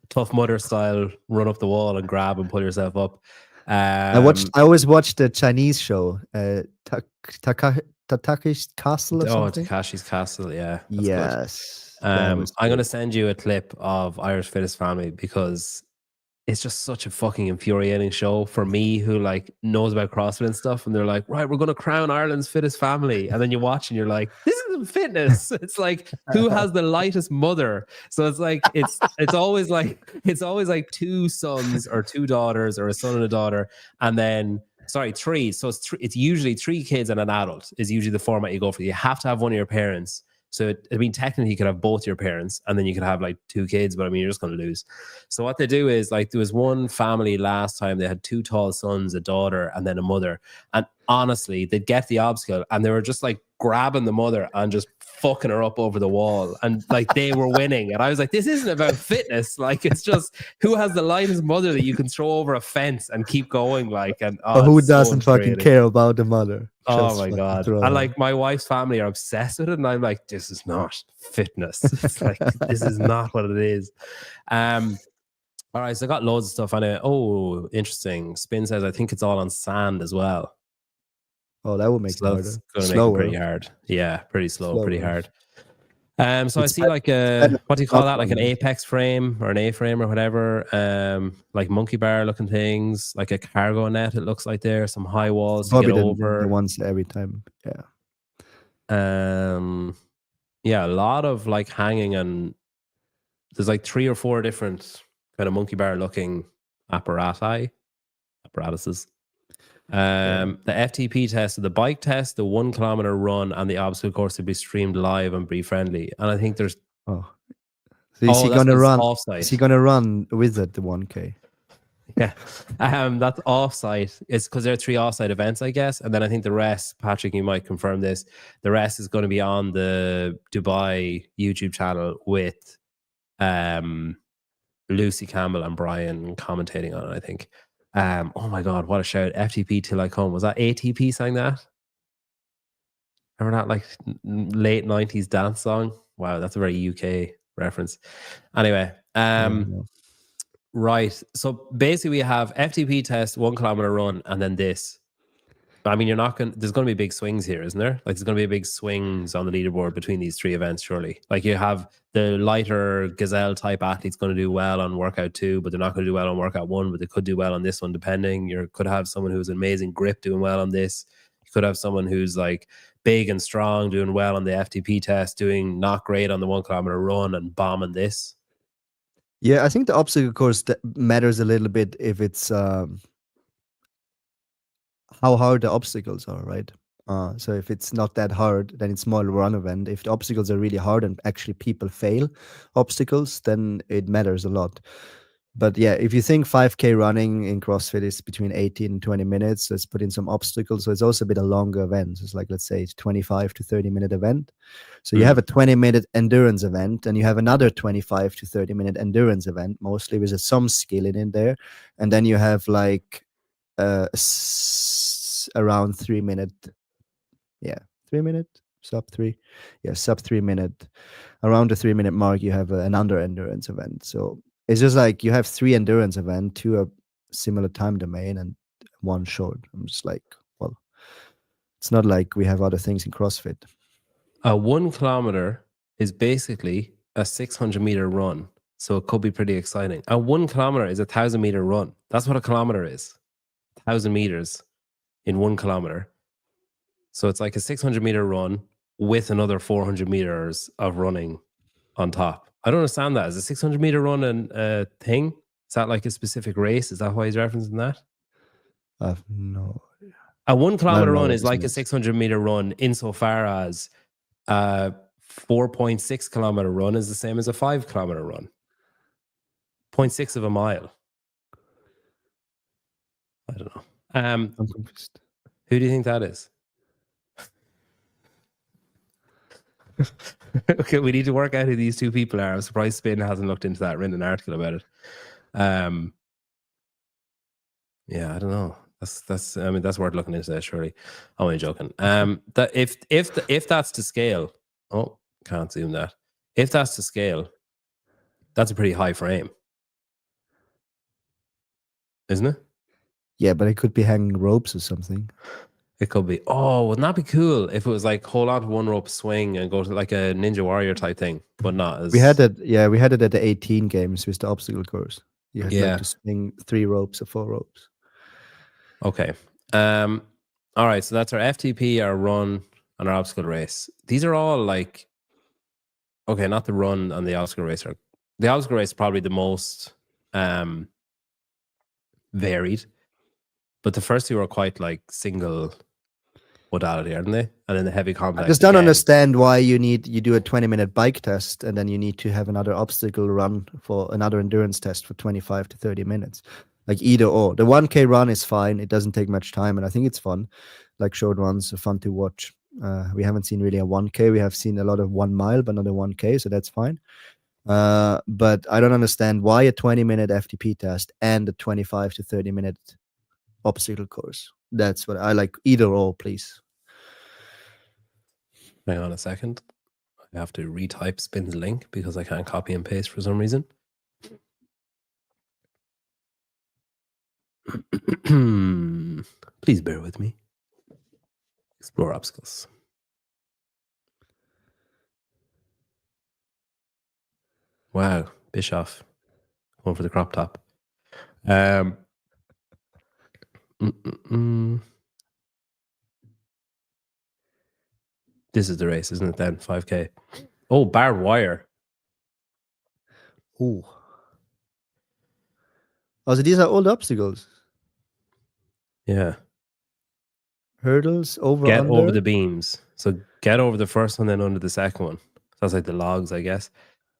S3: Tough Mudder style, run up the wall and grab and pull yourself up.
S1: I always watched the Chinese show, Takashi's Castle or something.
S3: Takashi's Castle, yeah.
S1: Yes.
S3: I'm going to send you a clip of Irish Fittest Family because it's just such a fucking infuriating show for me who like knows about CrossFit and stuff. And they're like, right, we're going to crown Ireland's fittest family. And then you watch and you're like, this isn't fitness. It's like, who has the lightest mother? So it's like, it's always like 2 sons or 2 daughters or a son and a daughter. And then, 3. So it's usually 3 kids and an adult is usually the format you go for. You have to have one of your parents. So, technically you could have both your parents and then you could have like 2 kids, but I mean, you're just going to lose. So what they do is like, there was one family last time, they had 2 tall sons, a daughter, and then a mother. And honestly, they'd get the obstacle and they were just like grabbing the mother and just fucking her up over the wall. And like they were winning. And I was like, this isn't about fitness. Like, it's just who has the lightest mother that you can throw over a fence and keep going. Like, and
S1: who doesn't fucking care about the mother?
S3: Oh my God. And like my wife's family are obsessed with it. And I'm like, this is not fitness. It's like, this is not what it is. All right. So I got loads of stuff on it. Oh, interesting. Spin says, I think it's all on sand as well.
S1: Oh, that would make it harder.
S3: Slower. Pretty hard. Yeah. Pretty slow. Pretty hard. So I see like what do you call that? Like an apex frame or an A-frame or whatever. Like monkey bar looking things, like a cargo net. It looks like there some high walls to get over.
S1: The ones every time. Yeah.
S3: Yeah, a lot of like hanging, and there's like 3 or 4 different kind of monkey bar looking apparatuses. The FTP test, the bike test, the 1 kilometer run, and the obstacle course will be streamed live and be friendly. And I think there's
S1: Oh, so is he
S3: that's
S1: gonna
S3: because it's
S1: run? Is he
S3: offsite.
S1: gonna run with it the 1K?
S3: Yeah, that's offsite. It's because there are 3 offsite events, I guess, and then I think the rest. Patrick, you might confirm this. The rest is going to be on the Dubai YouTube channel with Lucy Campbell and Brian commentating on it. I think. Oh my god, what a shout! FTP till I come. Was that ATP sang that? Remember that like late 90s dance song? Wow, that's a very UK reference. Anyway, right. So basically we have FTP test, 1 kilometer run, and then this. I mean, there's going to be big swings here, isn't there? Like there's going to be big swings on the leaderboard between these 3 events, surely. Like you have the lighter gazelle type athletes going to do well on workout 2, but they're not going to do well on workout 1, but they could do well on this one, depending. You could have someone who's amazing grip doing well on this. You could have someone who's like big and strong doing well on the FTP test, doing not great on the 1 kilometer run and bombing this.
S1: Yeah, I think the obstacle course matters a little bit if it's how hard the obstacles are, right? So if it's not that hard, then it's more a run event. If the obstacles are really hard and actually people fail obstacles, then it matters a lot. But yeah, if you think 5K running in CrossFit is between 18 and 20 minutes, let's put in some obstacles. So it's also a bit a longer event. It's like, let's say it's 25 to 30-minute event. So you have a 20-minute endurance event and you have another 25 to 30-minute endurance event, mostly with some skill in there. And then you have like around 3 minute, 3 minute, sub 3 minute, around the 3 minute mark, you have an under endurance event. So it's just like you have 3 endurance events, 2 are similar time domain and 1 short. I'm just like, well, it's not like we have other things in CrossFit.
S3: A 1 kilometer is basically a 600-meter run. So it could be pretty exciting. A 1 kilometer is a 1,000-meter run. That's what a kilometer is. 1,000 meters in 1 kilometer. So it's like a 600-meter run with another 400 meters of running on top. I don't understand that. Is a 600-meter run a thing? Is that like a specific race? Is that why he's referencing that?
S1: No.
S3: A 1 kilometer run is like a
S1: means.
S3: 600-meter run insofar as a 4.6 kilometer run is the same as a 5 kilometer run. 0.6 of a mile. I don't know.
S1: I'm confused.
S3: Who do you think that is? Okay, we need to work out who these 2 people are. I'm surprised Spin hasn't looked into that, written an article about it. Yeah, I don't know. That's I mean, that's worth looking into, surely. I'm only joking. That if that's to scale, oh, can't zoom that. If that's to scale, that's a pretty high frame, isn't it?
S1: Yeah, but it could be hanging ropes or something.
S3: It could be. Oh, wouldn't that be cool if it was like hold on to 1 rope, swing, and go to like a Ninja Warrior type thing, but not as.
S1: We had it. Yeah, we had it at the 18 games with the obstacle course. You had like to swing 3 ropes or 4 ropes.
S3: Okay. All right. So that's our FTP, our run, and our obstacle race. These are all like, okay, not the run and the obstacle race. The obstacle race is probably the most varied, but the first 2 are quite like single modality, aren't they? And then the heavy complex.
S1: I just don't understand why you do a 20-minute bike test and then you need to have another obstacle run for another endurance test for 25 to 30 minutes. Like either or. The 1K run is fine. It doesn't take much time and I think it's fun. Like short ones are fun to watch. We haven't seen really a 1K. We have seen a lot of 1 mile, but not a 1K, so that's fine. But I don't understand why a 20-minute FTP test and a 25 to 30-minute obstacle course. That's what I like. Either or, please.
S3: Hang on a second. I have to retype Spin's link because I can't copy and paste for some reason. Please bear with me. Explore obstacles. Wow, Bischoff going for the crop top. This is the race, isn't it? Then 5K. Oh, barbed wire.
S1: Oh. Oh, so these are old obstacles.
S3: Yeah.
S1: Hurdles over
S3: Get over
S1: under.
S3: the beams. So get over the first one, then under the second one. So that's like the logs, I guess.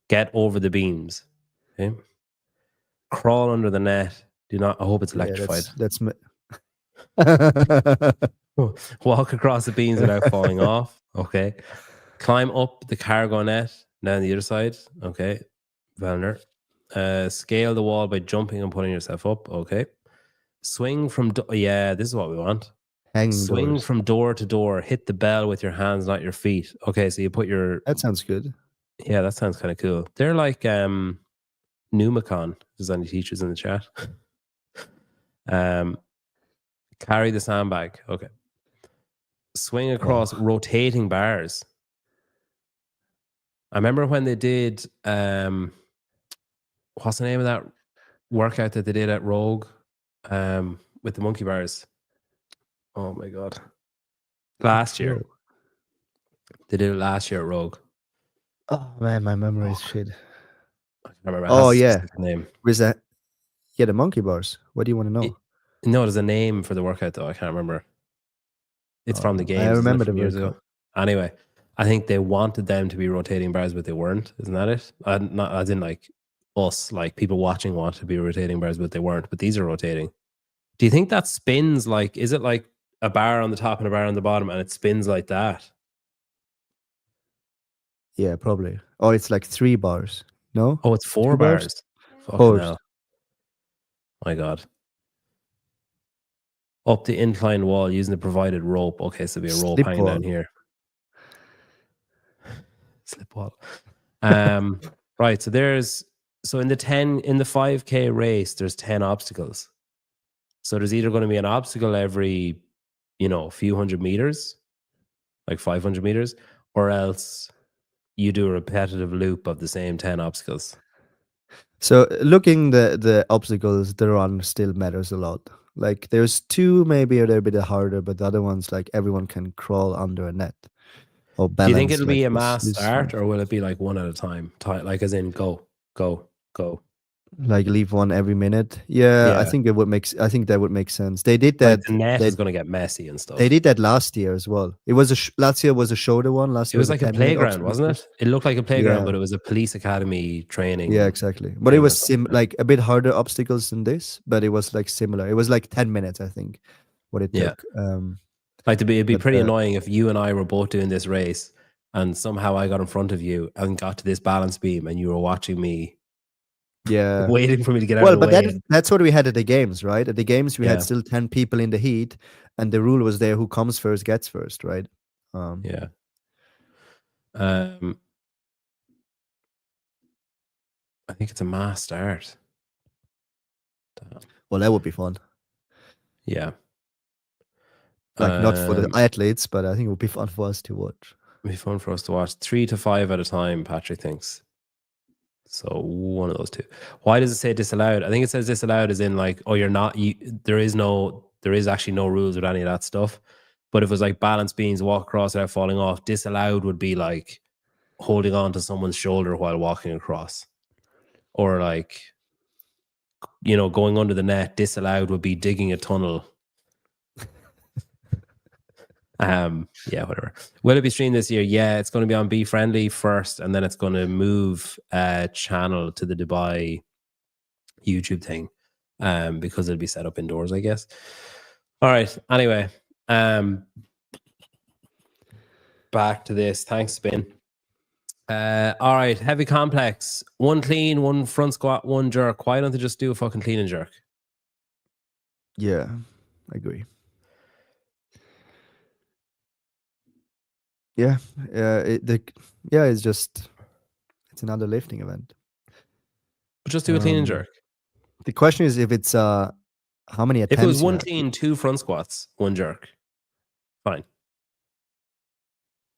S3: Get over the beams. Okay. Crawl under the net. Do not. I hope it's
S1: Yeah,
S3: electrified.
S1: that's.
S3: Walk across the beams without falling off. Okay. Climb up the cargo net down the other side. Okay. Valner. Scale the wall by jumping and pulling yourself up. Okay. Swing from. Yeah, this is what we want.
S1: Hanging
S3: Swing
S1: doors.
S3: from door to door. Hit the bell with your hands, not your feet. Okay, so you put your.
S1: That sounds good.
S3: Yeah, that sounds kind of cool. They're like Numicon. There's any teachers in the chat? Carry the sandbag. Okay. Swing across rotating bars. I remember when they did what's the name of that workout that they did at Rogue with the monkey bars? Oh my god. Last year. They did it last year at Rogue.
S1: Oh man, my memory is shit.
S3: I can't remember. It
S1: Oh
S3: has a
S1: yeah,
S3: specific name.
S1: where's that? Yeah, the monkey bars. What do you want to know?
S3: No, there's a name for the workout though. I can't remember. It's from the
S1: I
S3: games.
S1: remember
S3: From
S1: the
S3: years ago. Anyway, I think they wanted them to be rotating bars, but they weren't. Isn't that it? Not as in like us, like people watching want to be rotating bars, but they weren't. But these are rotating. Do you think that spins like? Is it like a bar on the top and a bar on the bottom, and it spins like that?
S1: Yeah, probably. Oh, it's like 3 bars. No?
S3: Oh, it's 4
S1: 2 bars?
S3: bars. Fucking
S1: Four.
S3: hell. My God. Up the incline wall using the provided rope. Okay, so there'll be a rope
S1: Slip
S3: hanging
S1: wall.
S3: down here. Slip wall. Right. So in the 5K race, there's 10 obstacles. So there's either going to be an obstacle every, a few hundred meters, like 500 meters, or else you do a repetitive loop of the same 10 obstacles.
S1: So looking the obstacles they're on still matters a lot. Like there's 2 maybe they're a bit harder, but the other ones like everyone can crawl under a net or balance.
S3: Do you think it'll be
S1: like
S3: a mass
S1: this
S3: start, or will it be like one at a time? Like as in go, go, go.
S1: like leave one every minute? Yeah, I think that would make sense. They did that.
S3: Like the net is going to get messy and stuff.
S1: They did that last year as well. It was last year was a shorter one. Last year
S3: it was like a playground, wasn't it? It looked like a playground,
S1: Yeah.
S3: but it was a police academy training.
S1: Yeah, exactly. But it was like a bit harder obstacles than this, but it was like similar. It was like 10 minutes, I think, what it took.
S3: Like it'd be pretty annoying if you and I were both doing this race and somehow I got in front of you and got to this balance beam and you were watching me.
S1: Yeah.
S3: Waiting for me to get out of the way.
S1: Well, but that's what we had at the games, right? At the games, we had still 10 people in the heat, and the rule was there: who comes first gets first, right?
S3: Yeah. I think it's a mass start. Damn.
S1: Well, that would be fun.
S3: Yeah.
S1: Like not for the athletes, but I think it would be fun for us to watch.
S3: It'd be fun for us to watch. 3 to 5 at a time, Patrick thinks. So one of those 2. Why does it say disallowed? I think it says disallowed as in like, oh, you're not. There is actually no rules with any of that stuff. But if it was like balance beams, walk across without falling off, disallowed would be like holding on to someone's shoulder while walking across, or like, going under the net. Disallowed would be digging a tunnel. Yeah, whatever. Will it be streamed this year? Yeah, it's going to be on Be Friendly first, and then it's going to move channel to the Dubai YouTube thing, because it'll be set up indoors, I guess. All right. Anyway, back to this. Thanks, Spin. All right, heavy complex. 1 clean, 1 front squat, 1 jerk. Why don't they just do a fucking clean and jerk?
S1: Yeah, I agree. Yeah, it's another lifting event.
S3: But just do a clean and jerk.
S1: The question is if it's how many attempts.
S3: If it was 1 clean, 2 front squats, 1 jerk, fine.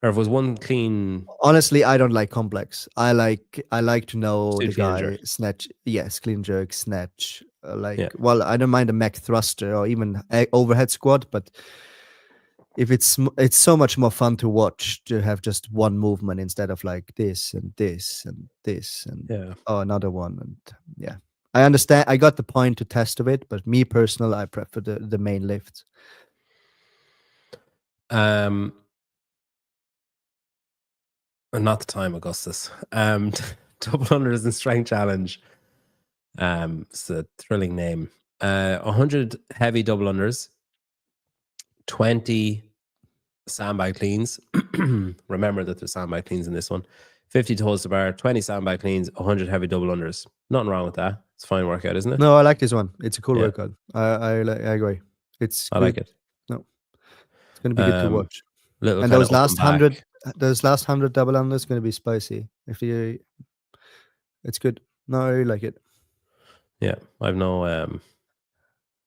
S3: Or if it was 1 clean.
S1: Honestly, I don't like complex. I like to know the guy
S3: jerk.
S1: snatch. Yes, clean jerk, snatch. Well, I don't mind a mech thruster or even overhead squat, but if it's so much more fun to watch to have just one movement instead of like this and this and this and another one, and yeah, I understand. I got the point to test of it, but me personally, I prefer the main lifts.
S3: And not the time, Augustus. Double unders and strength challenge. It's a thrilling name. 100 heavy double unders, 20 sandbag cleans. Remember that there's sandbag cleans in this one. 50 toes to bar, 20 sandbag cleans, 100 heavy double unders. Nothing wrong with that. It's a fine workout, isn't it?
S1: No, I like this one. It's a cool
S3: Yeah.
S1: workout. I agree. It's
S3: I
S1: good.
S3: like it.
S1: No, it's going to be good to watch.
S3: Little
S1: And
S3: kinda
S1: those
S3: up
S1: last
S3: back.
S1: 100 double unders going to be spicy. It's good. No, I really like it.
S3: Yeah, I've no.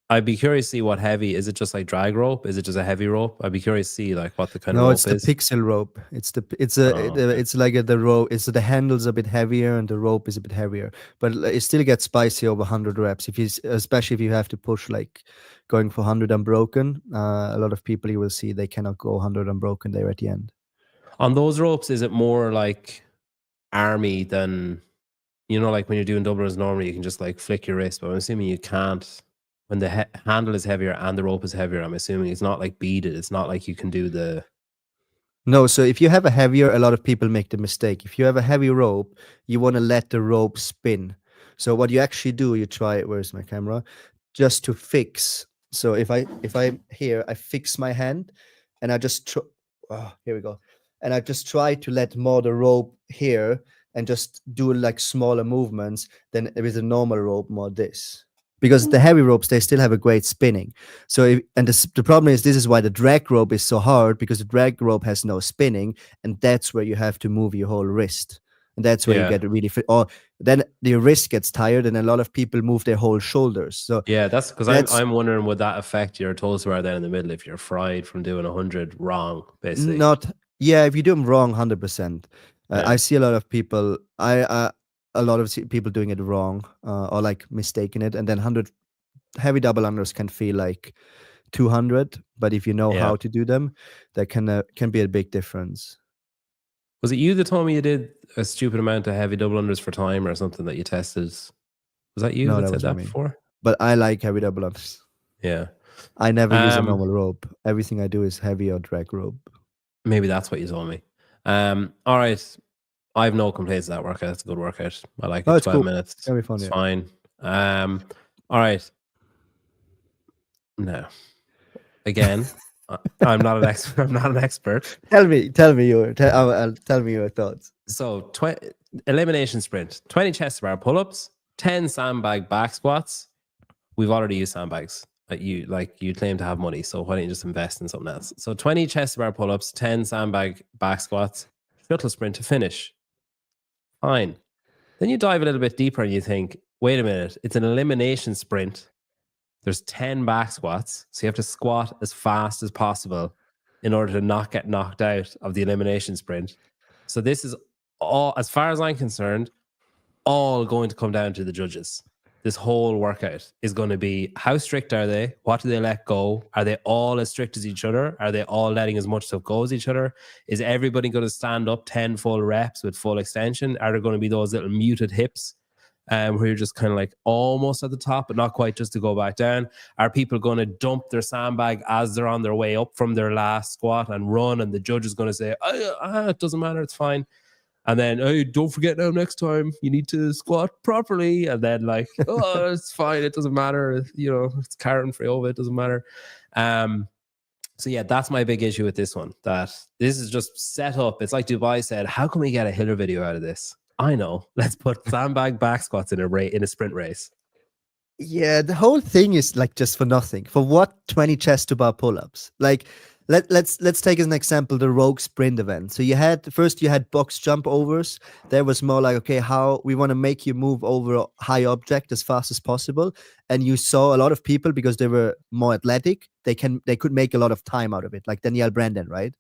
S3: I'd be curious to see what heavy is. It just like drag rope? Is it just a heavy rope? I'd be curious to see like what the kind of
S1: No,
S3: rope
S1: it's the
S3: is.
S1: pixel rope. It's
S3: okay.
S1: it's like the rope. It's the handle's a bit heavier and the rope is a bit heavier, but it still gets spicy over 100 reps. Especially if you have to push like going for 100 unbroken. A lot of people you will see they cannot go 100 unbroken there at the end.
S3: On those ropes, is it more like army than like when you're doing doublers normally you can just like flick your wrist, but I'm assuming you can't when the handle is heavier and the rope is heavier. I'm assuming it's not like beaded. It's not like you can do the.
S1: No, so if you have a heavier, a lot of people make the mistake. If you have a heavy rope, you want to let the rope spin. So what you actually do, you try it. Where's my camera? Just to fix. So if I'm here, I fix my hand, and I just here we go, and I just try to let more the rope here, and just do like smaller movements than with a normal rope, more this. Because the heavy ropes, they still have a great spinning. So, the problem is, this is why the drag rope is so hard, because the drag rope has no spinning, and that's where you have to move your whole wrist, and that's where you get really fit. Or then your wrist gets tired, and a lot of people move their whole shoulders. So
S3: yeah, that's because I'm wondering, would that affect your toes to bar then in the middle if you're fried from doing 100 wrong, basically?
S1: If you do them wrong, 100%. I see a lot of people. A lot of people doing it wrong, or like mistaking it, and then 100 heavy double unders can feel like 200, but if you know how to do them, that can be a big difference.
S3: Was it you that told me you did a stupid amount of heavy double unders for time or something that you tested? Was that you that said that before?
S1: But I like heavy double unders.
S3: Yeah.
S1: I never use a normal rope. Everything I do is heavy or drag rope.
S3: Maybe that's what you told me. All right. I have no complaints with that workout. It's a good workout. I like it. 12
S1: cool.
S3: minutes.
S1: Very fun,
S3: it's fine. All right. No. Again, I'm not an expert. I'm not an expert.
S1: Tell me your thoughts.
S3: So, elimination sprint: 20 chest bar pull-ups, 10 sandbag back squats. We've already used sandbags. You claim to have money, so why don't you just invest in something else? So 20 chest bar pull-ups, 10 sandbag back squats, shuttle sprint to finish. Fine. Then you dive a little bit deeper and you think, wait a minute, it's an elimination sprint. There's 10 back squats, so you have to squat as fast as possible in order to not get knocked out of the elimination sprint. So this is all, as far as I'm concerned, all going to come down to the judges. This whole workout is going to be, how strict are they? What do they let go? Are they all as strict as each other? Are they all letting as much stuff go as each other? Is everybody going to stand up 10 full reps with full extension? Are there going to be those little muted hips where you're just kind of like almost at the top, but not quite, just to go back down? Are people going to dump their sandbag as they're on their way up from their last squat and run? And the judge is going to say, it doesn't matter, it's fine. And then, hey, don't forget now, next time you need to squat properly. And then like, oh, it's fine, it doesn't matter. It's Karen Freyova, it doesn't matter. So yeah, that's my big issue with this one. That this is just set up. It's like Dubai said, how can we get a Hiller video out of this? I know. Let's put sandbag back squats in a sprint race.
S1: Yeah, the whole thing is like just for nothing. For what? 20 chest to bar pull-ups. Like let's take as an example the Rogue Sprint event. So you had box jump overs. There was more like, okay, how we want to make you move over a high object as fast as possible. And you saw a lot of people, because they were more athletic, they could make a lot of time out of it, like Danielle Brandon, right?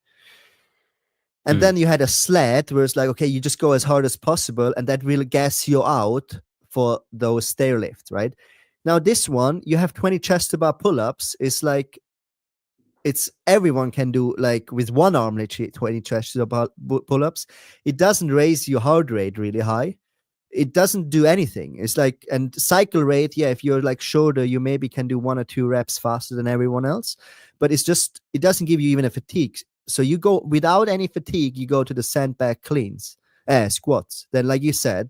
S1: And then you had a sled where it's like, okay, you just go as hard as possible, and that will gas you out for those stair lifts, right? Now this one, you have 20 chest to bar pull-ups. It's like, it's everyone can do, like with one arm, literally 20 chest to bar pull-ups. It doesn't raise your heart rate really high. it doesn't do anything. It's like, and cycle rate, yeah, if you're like shorter, you maybe can do 1 or 2 reps faster than everyone else, but it's just, it doesn't give you even a fatigue. So you go without any fatigue, you go to the sandbag cleans, squats. Then, like you said,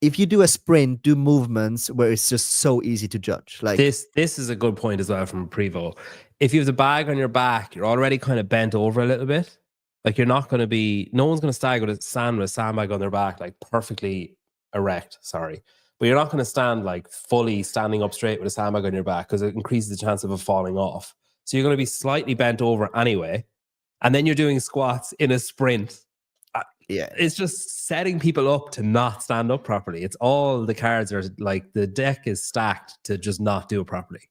S1: if you do a sprint, do movements where it's just so easy to judge. Like
S3: this is a good point as well from Prevo. If you have the bag on your back, you're already kind of bent over a little bit. Like you're not going to be, no one's going to stand with a sandbag on their back, like perfectly erect, sorry. But you're not going to stand like fully standing up straight with a sandbag on your back because it increases the chance of it falling off. So you're going to be slightly bent over anyway. And then you're doing squats in a sprint.
S1: yeah,
S3: It's just setting people up to not stand up properly. It's all the cards are like the deck is stacked to just not do it properly.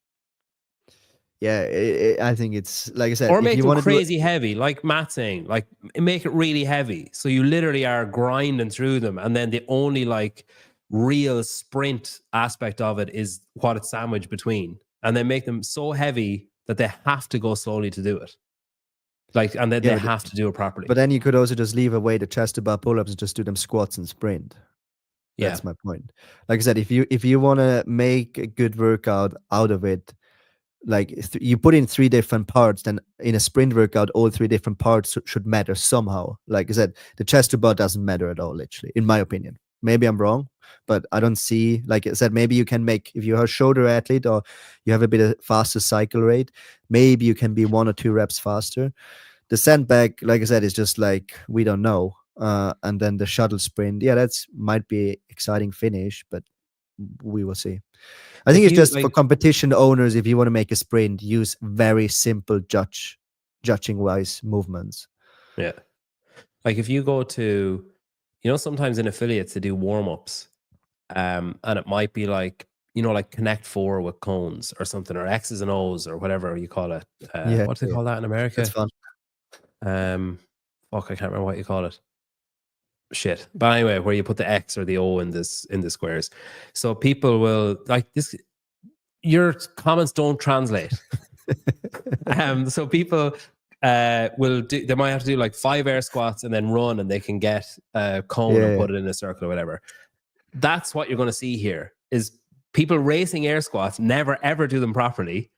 S1: yeah, I think it's like I said,
S3: Or
S1: if
S3: make
S1: you
S3: them
S1: want to
S3: crazy heavy, like Matt's saying, like make it really heavy. So you literally are grinding through them. And then the only like real sprint aspect of it is what it's sandwiched between. And then make them so heavy that they have to go slowly to do it. Like, and then they have to do it properly.
S1: But then you could also just leave away the chest to bar pull-ups and just do them squats and sprint. That's my point. Like I said, if you want to make a good workout out of it, like you put in 3 different parts, then in a sprint workout, all 3 different parts should matter somehow. Like I said, the chest to bar doesn't matter at all, literally, in my opinion. Maybe I'm wrong, but I don't see, like I said, maybe you can make, if you're a shoulder athlete or you have a bit of faster cycle rate, maybe you can be 1 or 2 reps faster. The sandbag, like I said, is just like, we don't know. And then the shuttle sprint, yeah, that's might be exciting finish, but we will see. I think it's just for competition owners, if you want to make a sprint, use very simple judging wise movements.
S3: Yeah. Like if you go to, sometimes in affiliates they do warm-ups, and it might be like, like Connect 4 with cones or something, or X's and O's or whatever you call it. What do they call that in America?
S1: That's fun.
S3: I can't remember what you call it. Shit. But anyway, where you put the X or the O in the squares. So people will like this. Your comments don't translate. So people will do. They might have to do like 5 air squats and then run, and they can get a cone and put it in a circle or whatever. That's what you're going to see here. Is people racing air squats, never ever do them properly.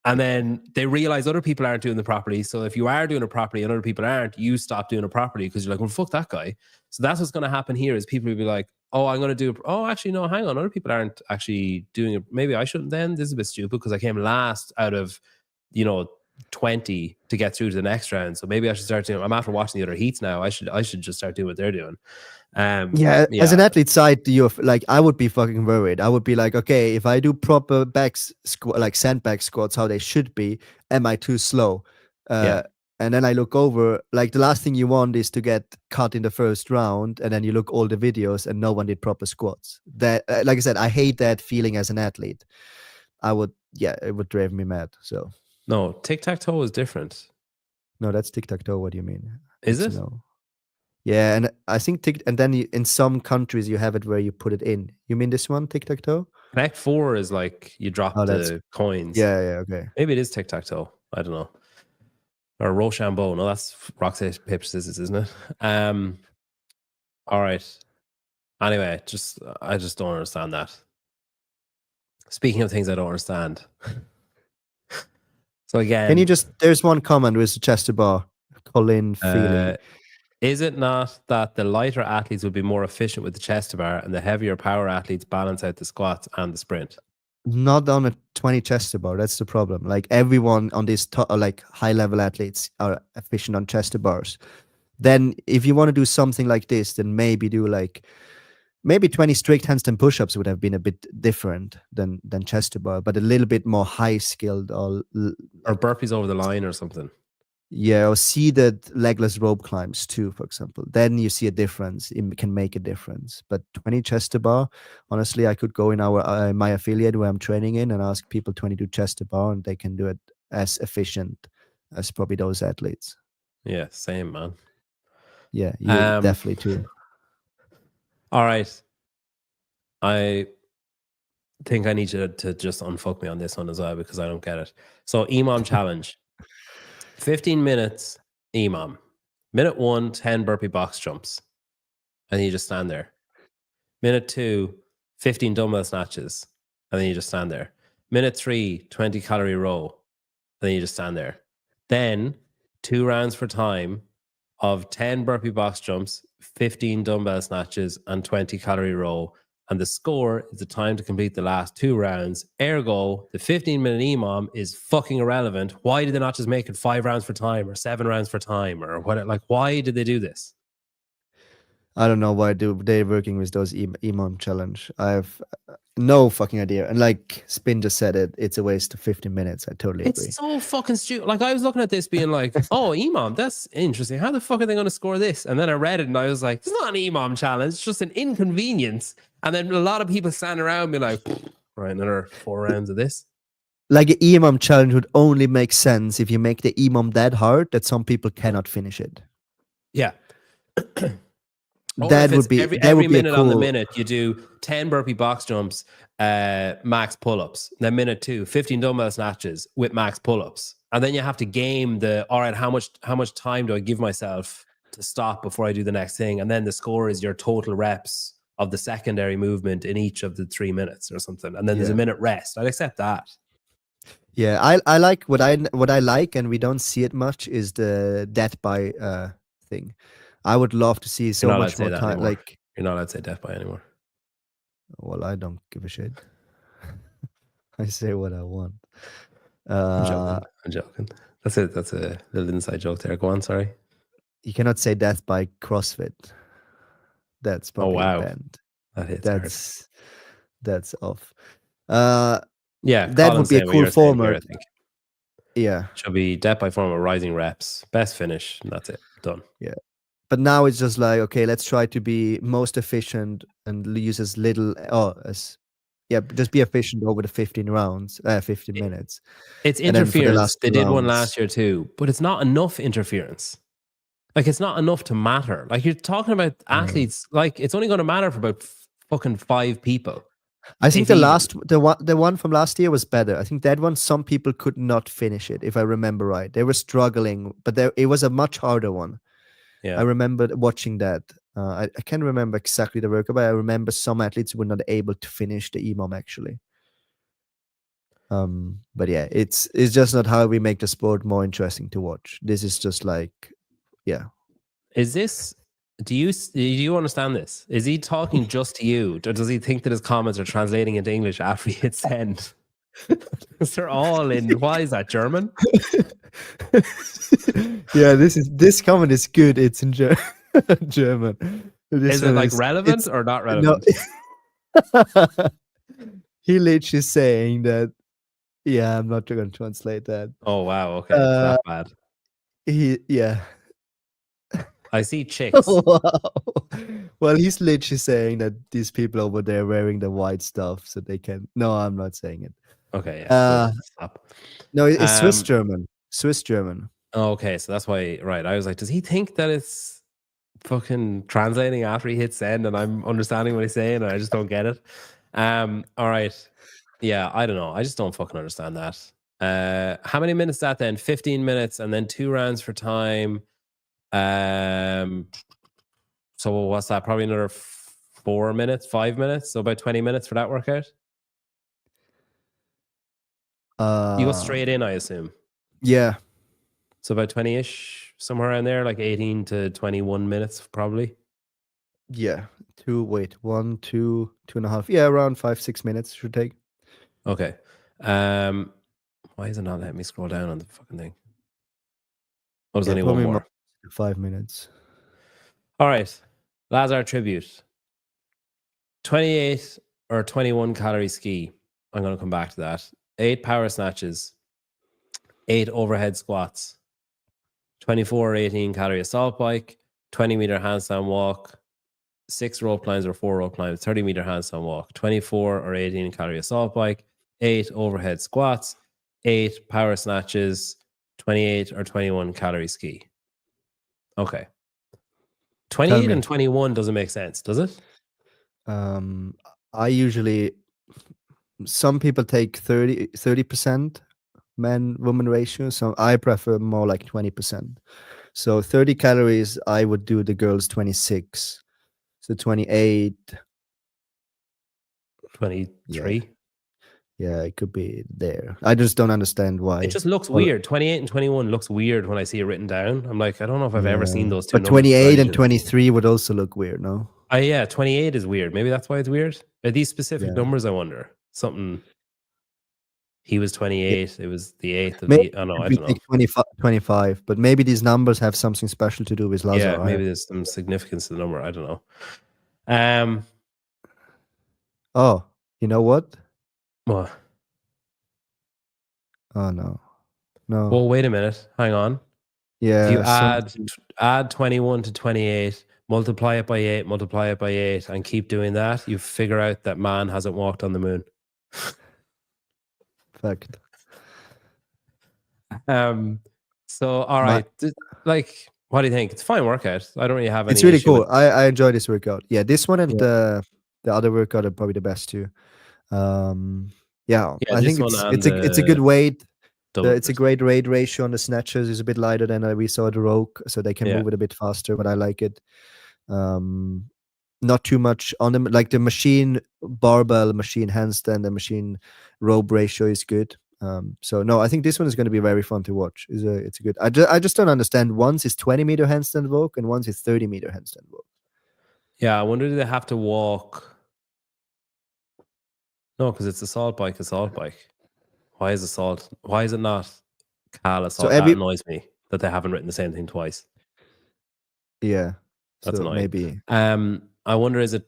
S3: And then they realize other people aren't doing it properly. So if you are doing it properly and other people aren't, you stop doing it properly because you're like, well, fuck that guy. So that's what's going to happen here is people will be like, oh, I'm going to do it. Oh, actually, no, hang on. Other people aren't actually doing it. Maybe I shouldn't then. This is a bit stupid because I came last out of, 20 to get through to the next round. So maybe I should start doing, I'm after watching the other heats now. I should just start doing what they're doing.
S1: As an athlete side, you're like, I would be fucking worried. I would be like, okay, if I do proper like sandbag squats, how they should be, am I too slow? And then I look over, like the last thing you want is to get cut in the first round, and then you look all the videos and no one did proper squats. That, like I said, I hate that feeling as an athlete. It would drive me mad. So
S3: no, tic-tac-toe is different.
S1: No, that's tic-tac-toe. What do you mean?
S3: Is it?
S1: No. Yeah, and I think and then in some countries you have it where you put it in. You mean this one, tic-tac-toe?
S3: Connect 4 is like you drop the coins.
S1: Yeah, okay.
S3: Maybe it is tic-tac-toe. I don't know. Or Rochambeau. No, that's rock, paper, scissors, isn't it? All right. Anyway, I just don't understand that. Speaking of things I don't understand. So again,
S1: can you there's one comment with the chest to bar. Colin feeling.
S3: Is it not that the lighter athletes would be more efficient with the chest to bar and the heavier power athletes balance out the squats and the sprint?
S1: Not on a 20 chest to bar. That's the problem. Like everyone on this like high level athletes are efficient on chest to bars. Then if you want to do something like this, then maybe do like maybe 20 strict handstand push-ups would have been a bit different than chest to bar, but a little bit more high skilled or
S3: burpees over the line or something.
S1: Yeah, or seated legless rope climbs too, for example. Then you see a difference. It can make a difference. But 20 chest to bar, honestly, I could go in my affiliate where I'm training in and ask people 22 chest to bar, and they can do it as efficient as probably those athletes.
S3: Yeah, same, man.
S1: Yeah, you definitely too.
S3: All right. I think I need you to just unfuck me on this one as well because I don't get it. So EMOM challenge. 15 minutes EMOM. Minute 1, 10 burpee box jumps. And you just stand there. Minute 2, 15 dumbbell snatches, and then you just stand there. Minute 3, 20 calorie row, and then you just stand there. Then 2 rounds for time of 10 burpee box jumps, 15 dumbbell snatches, and 20 calorie row. And the score is the time to complete the last 2 rounds. Ergo, the 15-minute EMOM is fucking irrelevant. Why did they not just make it 5 rounds for time or 7 rounds for time or what? Like, why did they do this?
S1: I don't know why they're working with those EMOM challenge. I have no fucking idea. And like Spin just said it, it's a waste of 15 minutes. I totally agree.
S3: It's so fucking stupid. Like, I was looking at this being like, oh, EMOM, that's interesting. How the fuck are they going to score this? And then I read it and I was like, it's not an EMOM challenge. It's just an inconvenience. And then a lot of people stand around me like, right, another 4 rounds of this.
S1: Like an EMOM challenge would only make sense if you make the EMOM that hard that some people cannot finish it.
S3: Yeah.
S1: That would be
S3: every minute on the minute you do 10 burpee box jumps, max pull-ups. Then minute 2, 15 dumbbell snatches with max pull-ups. And then you have to game all right, how much time do I give myself to stop before I do the next thing? And then the score is your total reps of the secondary movement in each of the 3 minutes or something. And then there's a minute rest. I'd accept that.
S1: Yeah, I like what I like, and we don't see it much, is the death by thing. I would love to see so much more time.
S3: Anymore.
S1: Like,
S3: you're not allowed to say death by anymore.
S1: Well, I don't give a shit. I say what I want.
S3: I'm joking. That's a little inside joke there. Go on, sorry.
S1: You cannot say death by CrossFit. That's probably banned.
S3: That hits
S1: that's off.
S3: Yeah,
S1: that would be a cool format.
S3: I think.
S1: Yeah.
S3: Should be death by form of rising reps, best finish, and that's it. Done.
S1: Yeah. But now it's just like, okay, let's try to be most efficient and use as little just be efficient over the 15 minutes.
S3: It's interference. They did one last year too, but it's not enough interference. Like, it's not enough to matter. Like, you're talking about athletes, like, it's only going to matter for about fucking 5 people.
S1: I think the one from last year was better. I think that one, some people could not finish it, if I remember right. They were struggling, but it was a much harder one.
S3: Yeah,
S1: I remember watching that. I can't remember exactly the workout, but I remember some athletes were not able to finish the EMOM actually. But yeah, it's just not how we make the sport more interesting to watch. This is just like, yeah.
S3: Is this? Do you understand this? Is he talking just to you, or does he think that his comments are translating into English after he hit send? Because they're all in. Why is that, German?
S1: Yeah, this comment is good. It's in German.
S3: Is it like relevant or not relevant?
S1: No. He literally saying that. Yeah, I'm not going to translate that.
S3: Oh wow, okay, not bad. I see chicks.
S1: Wow. Well, he's literally saying that these people over there wearing the white stuff so they can. No, I'm not saying it.
S3: Okay, yeah. Stop.
S1: No, it's Swiss German. Swiss German.
S3: Okay, so that's why. Right, I was like, does he think that it's fucking translating after he hits send, and I'm understanding what he's saying, and I just don't get it? All right. Yeah, I don't know. I just don't fucking understand that. How many minutes is that then? 15 minutes, and then 2 rounds for time. So what's that? Probably another 4 minutes, 5 minutes. So about 20 minutes for that workout. You go straight in, I assume.
S1: Yeah.
S3: So about 20-ish, somewhere around there, like 18 to 21 minutes, probably.
S1: Yeah. 1, 2, 2.5. Yeah, around 5-6 minutes should take.
S3: Okay. Why is it not letting me scroll down on the fucking thing? Oh, there's only one more.
S1: 5 minutes.
S3: All right. Lazar tribute. 28 or 21 calorie ski. I'm going to come back to that. 8 power snatches. 8 overhead squats. 24 or 18 calorie assault bike. 20 meter handstand walk. 6 rope climbs or 4 rope climbs. 30 meter handstand walk. 24 or 18 calorie assault bike. 8 overhead squats. 8 power snatches. 28 or 21 calorie ski. Okay. 28 and 21 doesn't make sense, does it?
S1: I usually, some people take 30% man-woman ratio, so I prefer more like 20%. So 30 calories, I would do the girls 26. So 28,
S3: 23.
S1: Yeah, it could be there. I just don't understand why.
S3: It just looks
S1: Well,
S3: weird. 28 and 21 looks weird when I see it written down. I'm like, I don't know if I've ever seen
S1: yeah.
S3: those two
S1: But
S3: numbers.
S1: 28 and 23 would also look weird, no?
S3: Yeah, 28 is weird. Maybe that's why it's weird. Are these specific
S1: Yeah.
S3: numbers, I wonder? Something. He was 28. It was the 8th of
S1: Maybe
S3: the. Oh, no, I
S1: we
S3: don't know.
S1: take 25, but maybe these numbers have something special to do with Lazar.
S3: Yeah, maybe there's some significance to the number. I don't know.
S1: Oh, you know what?
S3: Well,
S1: Oh, no. No.
S3: well, wait a minute. Hang on.
S1: Yeah.
S3: If you add 21 to 28, multiply it by 8, and keep doing that, you figure out that man hasn't walked on the moon.
S1: Fact.
S3: So, all right. Like, what do you think? It's a fine workout. I don't really have any
S1: It's really
S3: issue
S1: cool.
S3: with-
S1: I enjoy this workout. Yeah, this one and
S3: Yeah.
S1: the other workout are probably the best too. Yeah,
S3: Yeah,
S1: I
S3: this
S1: think
S3: one and
S1: it's a good weight.
S3: double
S1: It's a great weight ratio on the snatches. It's a bit lighter than we saw at the rogue, so they can
S3: Yeah.
S1: move it a bit faster. But I like it. Not too much on them. Like the machine barbell, machine handstand, and machine rope ratio is good. So no, I think this one is going to be very fun to watch. It's a good. I just don't understand. Once is 20-meter handstand walk, and once is 30-meter handstand walk.
S3: Yeah, I wonder do they have to walk? No, because it's assault bike. Why is assault? Why is it not Cal assault? That annoys me that they haven't written the same thing twice.
S1: Yeah,
S3: that's
S1: so
S3: annoying.
S1: maybe.
S3: I wonder is it?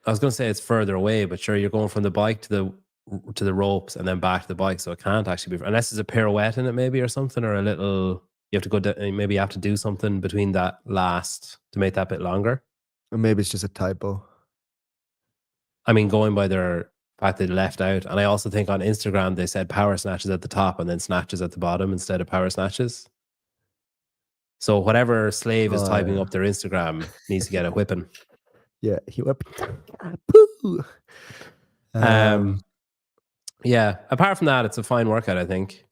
S3: I was going to say it's further away, but sure, you're going from the bike to the ropes and then back to the bike, so it can't actually be unless there's a pirouette in it, maybe or something, or a little. You have to go. Maybe you have to do something between that last to make that bit longer.
S1: Or maybe it's just a typo.
S3: I mean, going by their fact they left out, and I also think on Instagram they said power snatches at the top and then snatches at the bottom instead of power snatches. So whatever slave is typing up their Instagram needs to get a whipping.
S1: Yeah, he whipped.
S3: Yeah. Apart from that, it's a fine workout, I think.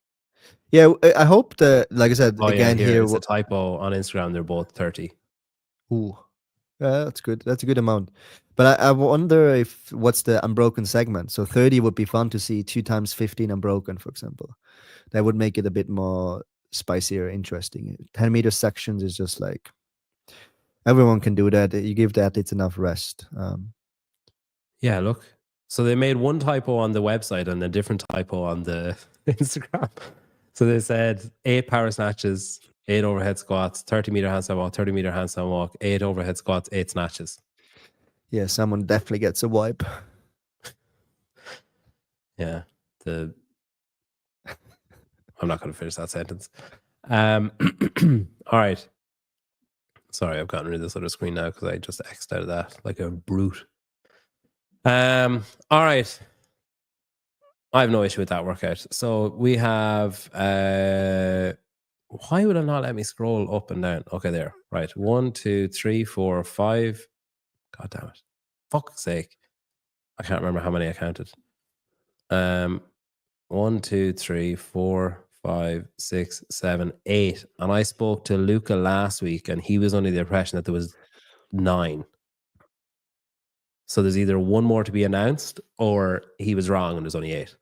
S1: Yeah, I hope that, like I said, again
S3: yeah,
S1: here
S3: it's a typo on Instagram. They're both 30.
S1: Ooh, yeah, that's good. That's a good amount. But I wonder if what's the unbroken segment. So 30 would be fun to see 2 times 15 unbroken, for example. That would make it a bit more spicier, interesting. 10-meter sections is just like everyone can do that. You give the athletes enough rest.
S3: Yeah, look. So they made one typo on the website and a different typo on the Instagram. So they said 8 power snatches, 8 overhead squats, 30-meter handstand walk, 30-meter handstand walk, 8 overhead squats, 8 snatches.
S1: Yeah, someone definitely gets a wipe.
S3: Yeah. I'm not going to finish that sentence. All right. Sorry, I've gotten rid of this other screen now because I just X'd out of that like a brute. All right. I have no issue with that workout. So we have why would it not let me scroll up and down? Okay, there. Right. 1, 2, 3, 4, 5. God damn it. Fuck's sake. I can't remember how many I counted. 1, 2, 3, 4, 5, 6, 7, 8. And I spoke to Luca last week and he was under the impression that there was 9. So there's either one more to be announced or he was wrong and there's only 8.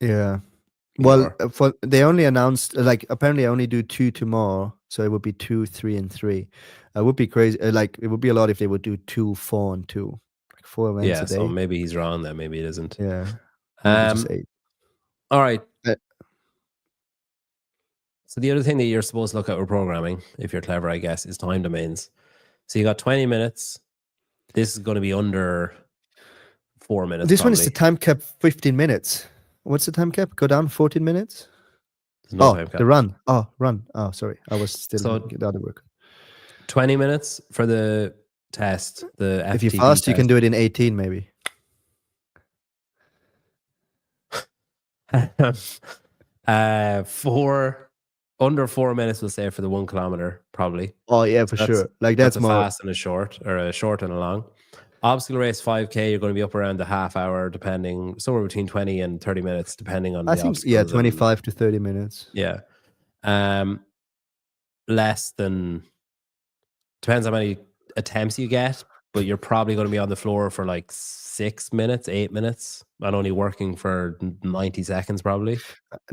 S1: Yeah. Well, they only announced like apparently I only do 2 tomorrow, so it would be 2, 3, and 3. It would be crazy. Like it would be a lot if they would do 2, 4, and 2, like 4 events a day.
S3: So maybe he's wrong then. Maybe it isn't.
S1: Yeah. Maybe just 8.
S3: All right. So the other thing that you're supposed to look at with programming, if you're clever, I guess, is time domains. So you got 20 minutes. This is going to be under 4 minutes.
S1: This one is the time cap 15 minutes. What's the time cap? Go down 14 minutes?
S3: No time cap.
S1: The run. Run. Oh, sorry. I was still the other work.
S3: 20 minutes for the test. The FTP
S1: if you're fast,
S3: test.
S1: you can do it in 18 maybe.
S3: Under 4 minutes, we'll say, for the 1 kilometer, probably.
S1: Oh, yeah, for sure. Like that's
S3: a
S1: more
S3: fast and a short, or a short and a long. Obstacle race 5K, you're going to be up around the half hour, depending, somewhere between 20 and 30 minutes, depending on the obstacles.
S1: Yeah, 25 to 30 minutes.
S3: Yeah. Less than, depends how many attempts you get, but you're probably going to be on the floor for like 6 minutes, 8 minutes, and only working for 90 seconds probably.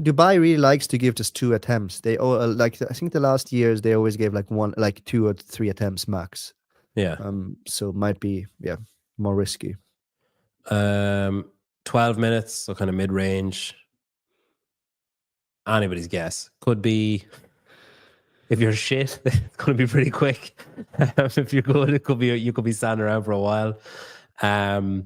S1: Dubai really likes to give just 2 attempts. They all like I think the last years they always gave like 2 or 3 attempts max.
S3: Yeah.
S1: So it might be more risky.
S3: 12 minutes, so kind of mid range. Anybody's guess. Could be. If you're shit, it's going to be pretty quick. If you're good, you could be standing around for a while. About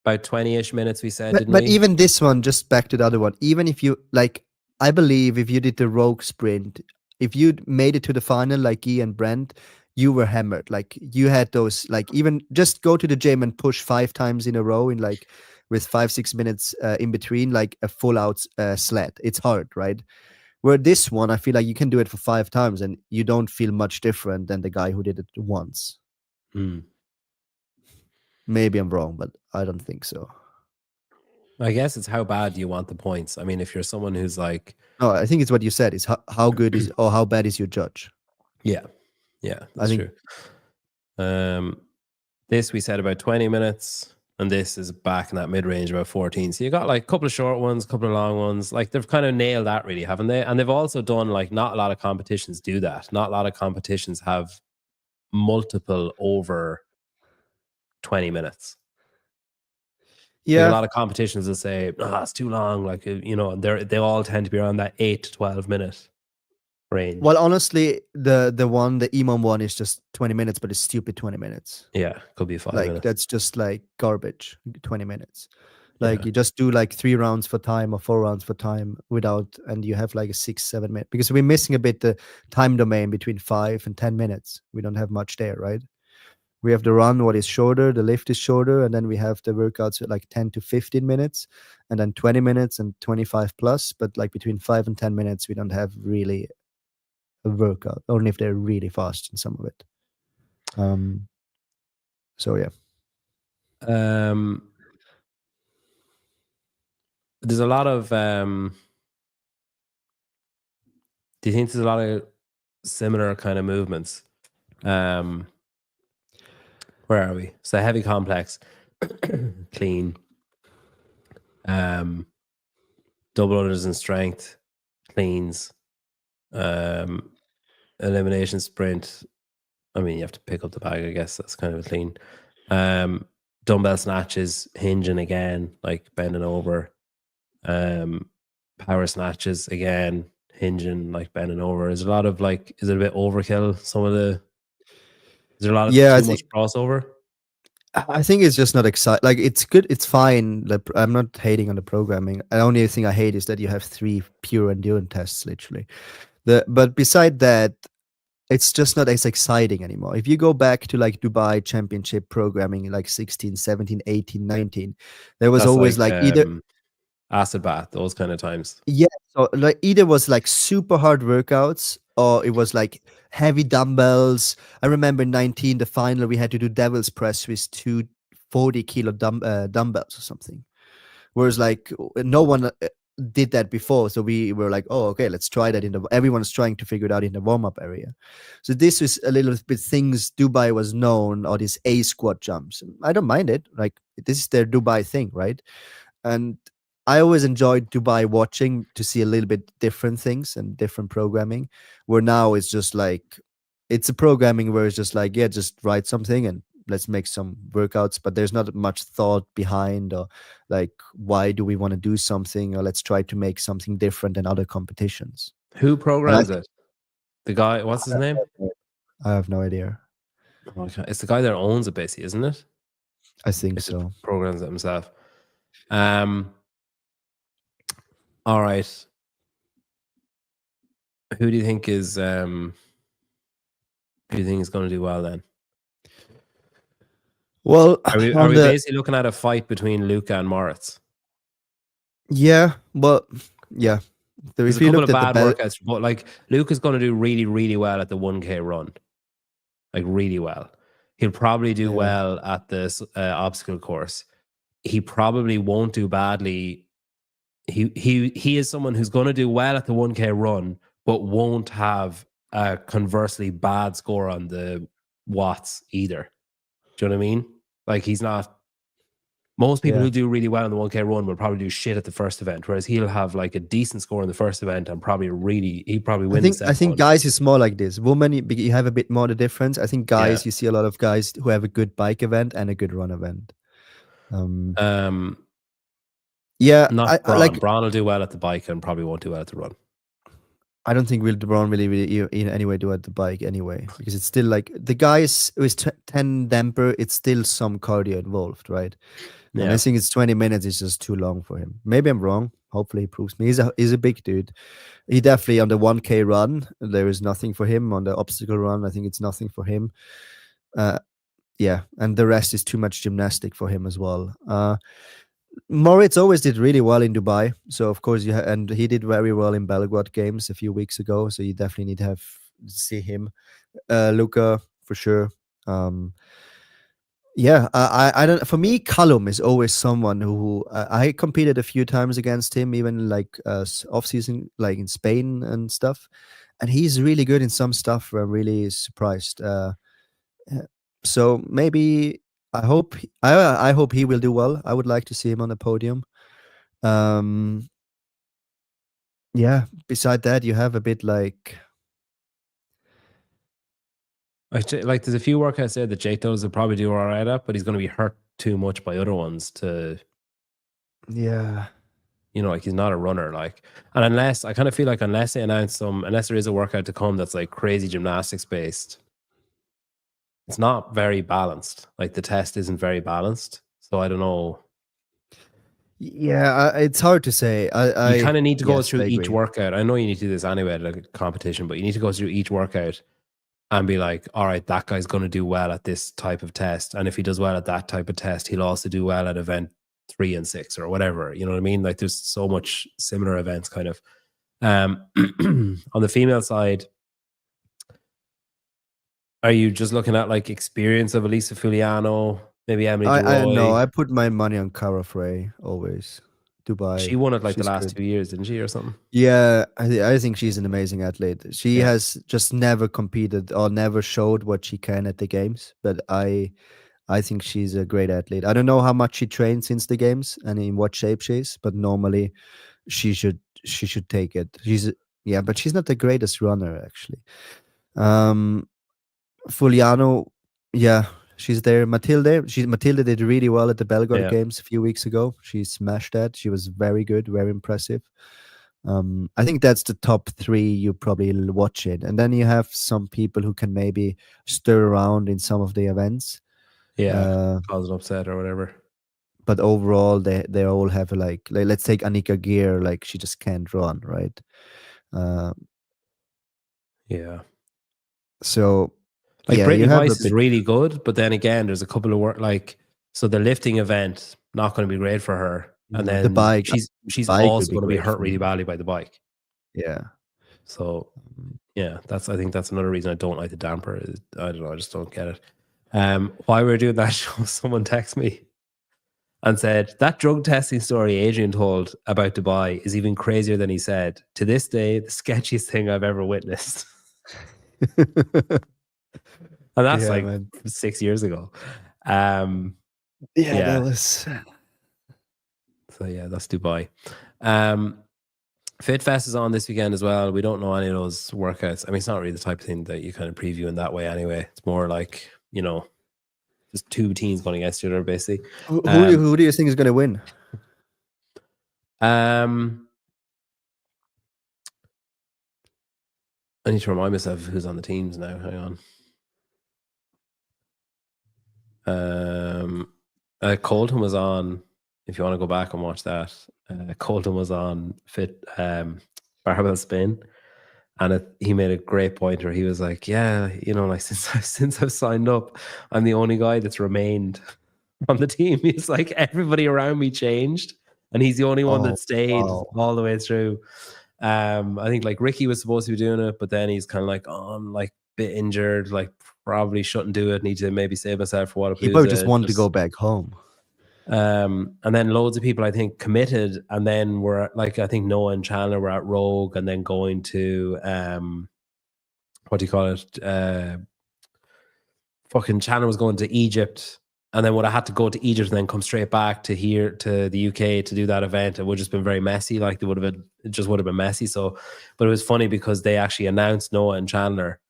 S3: 20-ish minutes, we said, didn't
S1: But
S3: we?
S1: even this one, just back to the other one, even if you like, I believe if you did the rogue sprint, if you made it to the final like Guy and Brent, you were hammered. Like you had those, like even just go to the gym and push 5 times in a row in like with 5-6 minutes in between, like a full out sled. It's hard, right? Where this one, I feel like you can do it for 5 times and you don't feel much different than the guy who did it once. Maybe I'm wrong, but I don't think so.
S3: I guess it's how bad do you want the points? I mean, if you're someone who's like...
S1: No, I think it's what you said. Is how good is or how bad is your judge?
S3: Yeah, that's true. This we said about 20 minutes, and this is back in that mid-range about 14. So you got like a couple of short ones, a couple of long ones. Like they've kind of nailed that really, haven't they? And they've also done like not a lot of competitions do that. Not a lot of competitions have multiple over 20 minutes.
S1: Yeah.
S3: Like a lot of competitions will say, it's too long. Like, they all tend to be around that 8 to 12 minute range.
S1: Well, honestly, the EMOM one is just 20 minutes, but it's stupid 20 minutes.
S3: Yeah, could be 5
S1: like,
S3: minutes.
S1: That's just like garbage, 20 minutes. Like you just do like 3 rounds for time or 4 rounds for time and you have like a 6-7 minute, because we're missing a bit the time domain between 5 and 10 minutes. We don't have much there, right? We have the run, what is shorter, the lift is shorter, and then we have the workouts at like 10 to 15 minutes, and then 20 minutes and 25 plus. But like between 5 and 10 minutes, we don't have really a workout, only if they're really fast in some of it. So yeah.
S3: There's a lot of do you think there's a lot of similar kind of movements? Where are we? So heavy complex, clean, double unders and strength, cleans, elimination sprint. I mean, you have to pick up the bag, I guess. That's kind of a clean. Dumbbell snatches, hinging again, like bending over. Power snatches again, hinging, like bending over. Is a lot of like, is it a bit overkill? Is there a lot of too much crossover?
S1: I think it's just not exciting. Like it's good, it's fine. Like, I'm not hating on the programming. The only thing I hate is that you have 3 pure endurance tests, literally. But beside that, it's just not as exciting anymore. If you go back to like Dubai Championship programming, like 16, 17, 18, 19, there was always like either
S3: acid bath, those kind of times.
S1: Yeah, so like either was like super hard workouts or it was like heavy dumbbells. I remember in 19, the final, we had to do devil's press with 2 40-kilo dumbbells or something. Whereas like no one did that before, so we were like, oh, okay, let's try that everyone's trying to figure it out in the warm-up area. So this was a little bit things Dubai was known, or these A squat jumps. I don't mind it. Like this is their Dubai thing, right? And I always enjoyed Dubai watching to see a little bit different things and different programming, where now it's just like, it's a programming where it's just like, yeah, just write something and let's make some workouts, but there's not much thought behind, or like, why do we want to do something, or let's try to make something different than other competitions.
S3: Who programs it? The guy, what's his name?
S1: I have no idea.
S3: Okay. It's the guy that owns it, basically, isn't it?
S1: I think so.
S3: Programs it himself. All right. Who do you think is going to do well then?
S1: Well,
S3: are we basically looking at a fight between Luca and Moritz?
S1: Yeah, but yeah,
S3: there's a couple of bad workouts, but like Luca's going to do really, really well at the 1K run, like really well. He'll probably do well at this obstacle course. He probably won't do badly. He is someone who's going to do well at the 1K run, but won't have a conversely bad score on the watts either. Do you know what I mean? Like he's not. Most people who do really well in the 1K run will probably do shit at the first event, whereas he'll have like a decent score in the first event and he'd probably win the
S1: I
S3: second
S1: think
S3: one.
S1: guys is more like this. Women, you have a bit more the difference. I think guys, you see a lot of guys who have a good bike event and a good run event.
S3: Not Braun.
S1: Like
S3: Braun will do well at the bike and probably won't do well at the run.
S1: I don't think Braun really in any way do at the bike anyway, because it's still like the guys with 10 damper, it's still some cardio involved, right? And I think it's 20 minutes is just too long for him. Maybe I'm wrong. Hopefully he proves me. He's a big dude. He definitely on the 1K run, there is nothing for him. On the obstacle run, I think it's nothing for him. And the rest is too much gymnastic for him as well. Moritz always did really well in Dubai, so of course and he did very well in Belgrade games a few weeks ago. So you definitely need to see him. Luca for sure. I don't. For me, Callum is always someone who I competed a few times against him, even like off season, like in Spain and stuff, and he's really good in some stuff. Where I'm really surprised. So maybe I hope he will do well. I would like to see him on the podium. Beside that, you have a bit like
S3: there's a few workouts there that Jake does will probably do all right at, but he's going to be hurt too much by other ones to. Like he's not a runner. Like, and unless I kind of feel like unless they announce unless there is a workout to come that's like crazy gymnastics based, it's not very balanced. Like the test isn't very balanced. So I don't know.
S1: Yeah, it's hard to say.
S3: You kind of need to go through each workout. I know you need to do this anyway at a competition, but you need to go through each workout and be like, all right, that guy's going to do well at this type of test. And if he does well at that type of test, he'll also do well at event 3 and 6 or whatever. You know what I mean? Like there's so much similar events kind of. On the female side, are you just looking at like experience of Elisa Fuliano, maybe Emily DeRoy?
S1: No, I put my money on Cara Frey always. Dubai.
S3: She won it like the last 2 years, didn't she, or something?
S1: Yeah, I think she's an amazing athlete. She has just never competed or never showed what she can at the games, but I think she's a great athlete. I don't know how much she trained since the games and in what shape she is, but normally she should take it. But she's not the greatest runner actually. Fuliano, she's there. Matilde did really well at the Belgrade games a few weeks ago. She smashed that. She was very good, very impressive. I think that's the top 3 you probably watch it. And then you have some people who can maybe stir around in some of the events.
S3: Cause an upset or whatever.
S1: But overall, they all have like let's take Annika Gear, like she just can't run, right? So
S3: like Brittany Weiss is really good, but then again, there's a couple of so the lifting event not going to be great for her, and then
S1: the bike,
S3: she's also going to be hurt really badly by the bike. So I think that's another reason I don't like the damper. I don't know, I just don't get it. While we were doing that show, someone texted me and said that drug testing story Adrian told about Dubai is even crazier than he said. To this day, the sketchiest thing I've ever witnessed. And that's 6 years ago.
S1: That was.
S3: So that's Dubai. Fitfest is on this weekend as well. We don't know any of those workouts. I mean, it's not really the type of thing that you kind of preview in that way anyway. It's more like, just 2 teams going against each other, basically.
S1: Who do you think is going to win?
S3: I need to remind myself who's on the teams now. Hang on. Colton was on. If you want to go back and watch that, Colton was on barbell spin, and he made a great point where he was like, since I've signed up, I'm the only guy that's remained on the team. He's like, everybody around me changed, and he's the only one that stayed all the way through. I think like Ricky was supposed to be doing it, but then he's kind of like, I'm like a bit injured, like probably shouldn't do it. Need to maybe save myself for what.
S1: He probably just wanted to go back home.
S3: And then loads of people I think committed, and then were like, I think Noah and Chandler were at Rogue, and then going to what do you call it, fucking Chandler was going to Egypt, and then would have had to go to Egypt and then come straight back to here to the UK to do that event. It would have just been very messy. Like it just would have been messy. So, but it was funny because they actually announced Noah and Chandler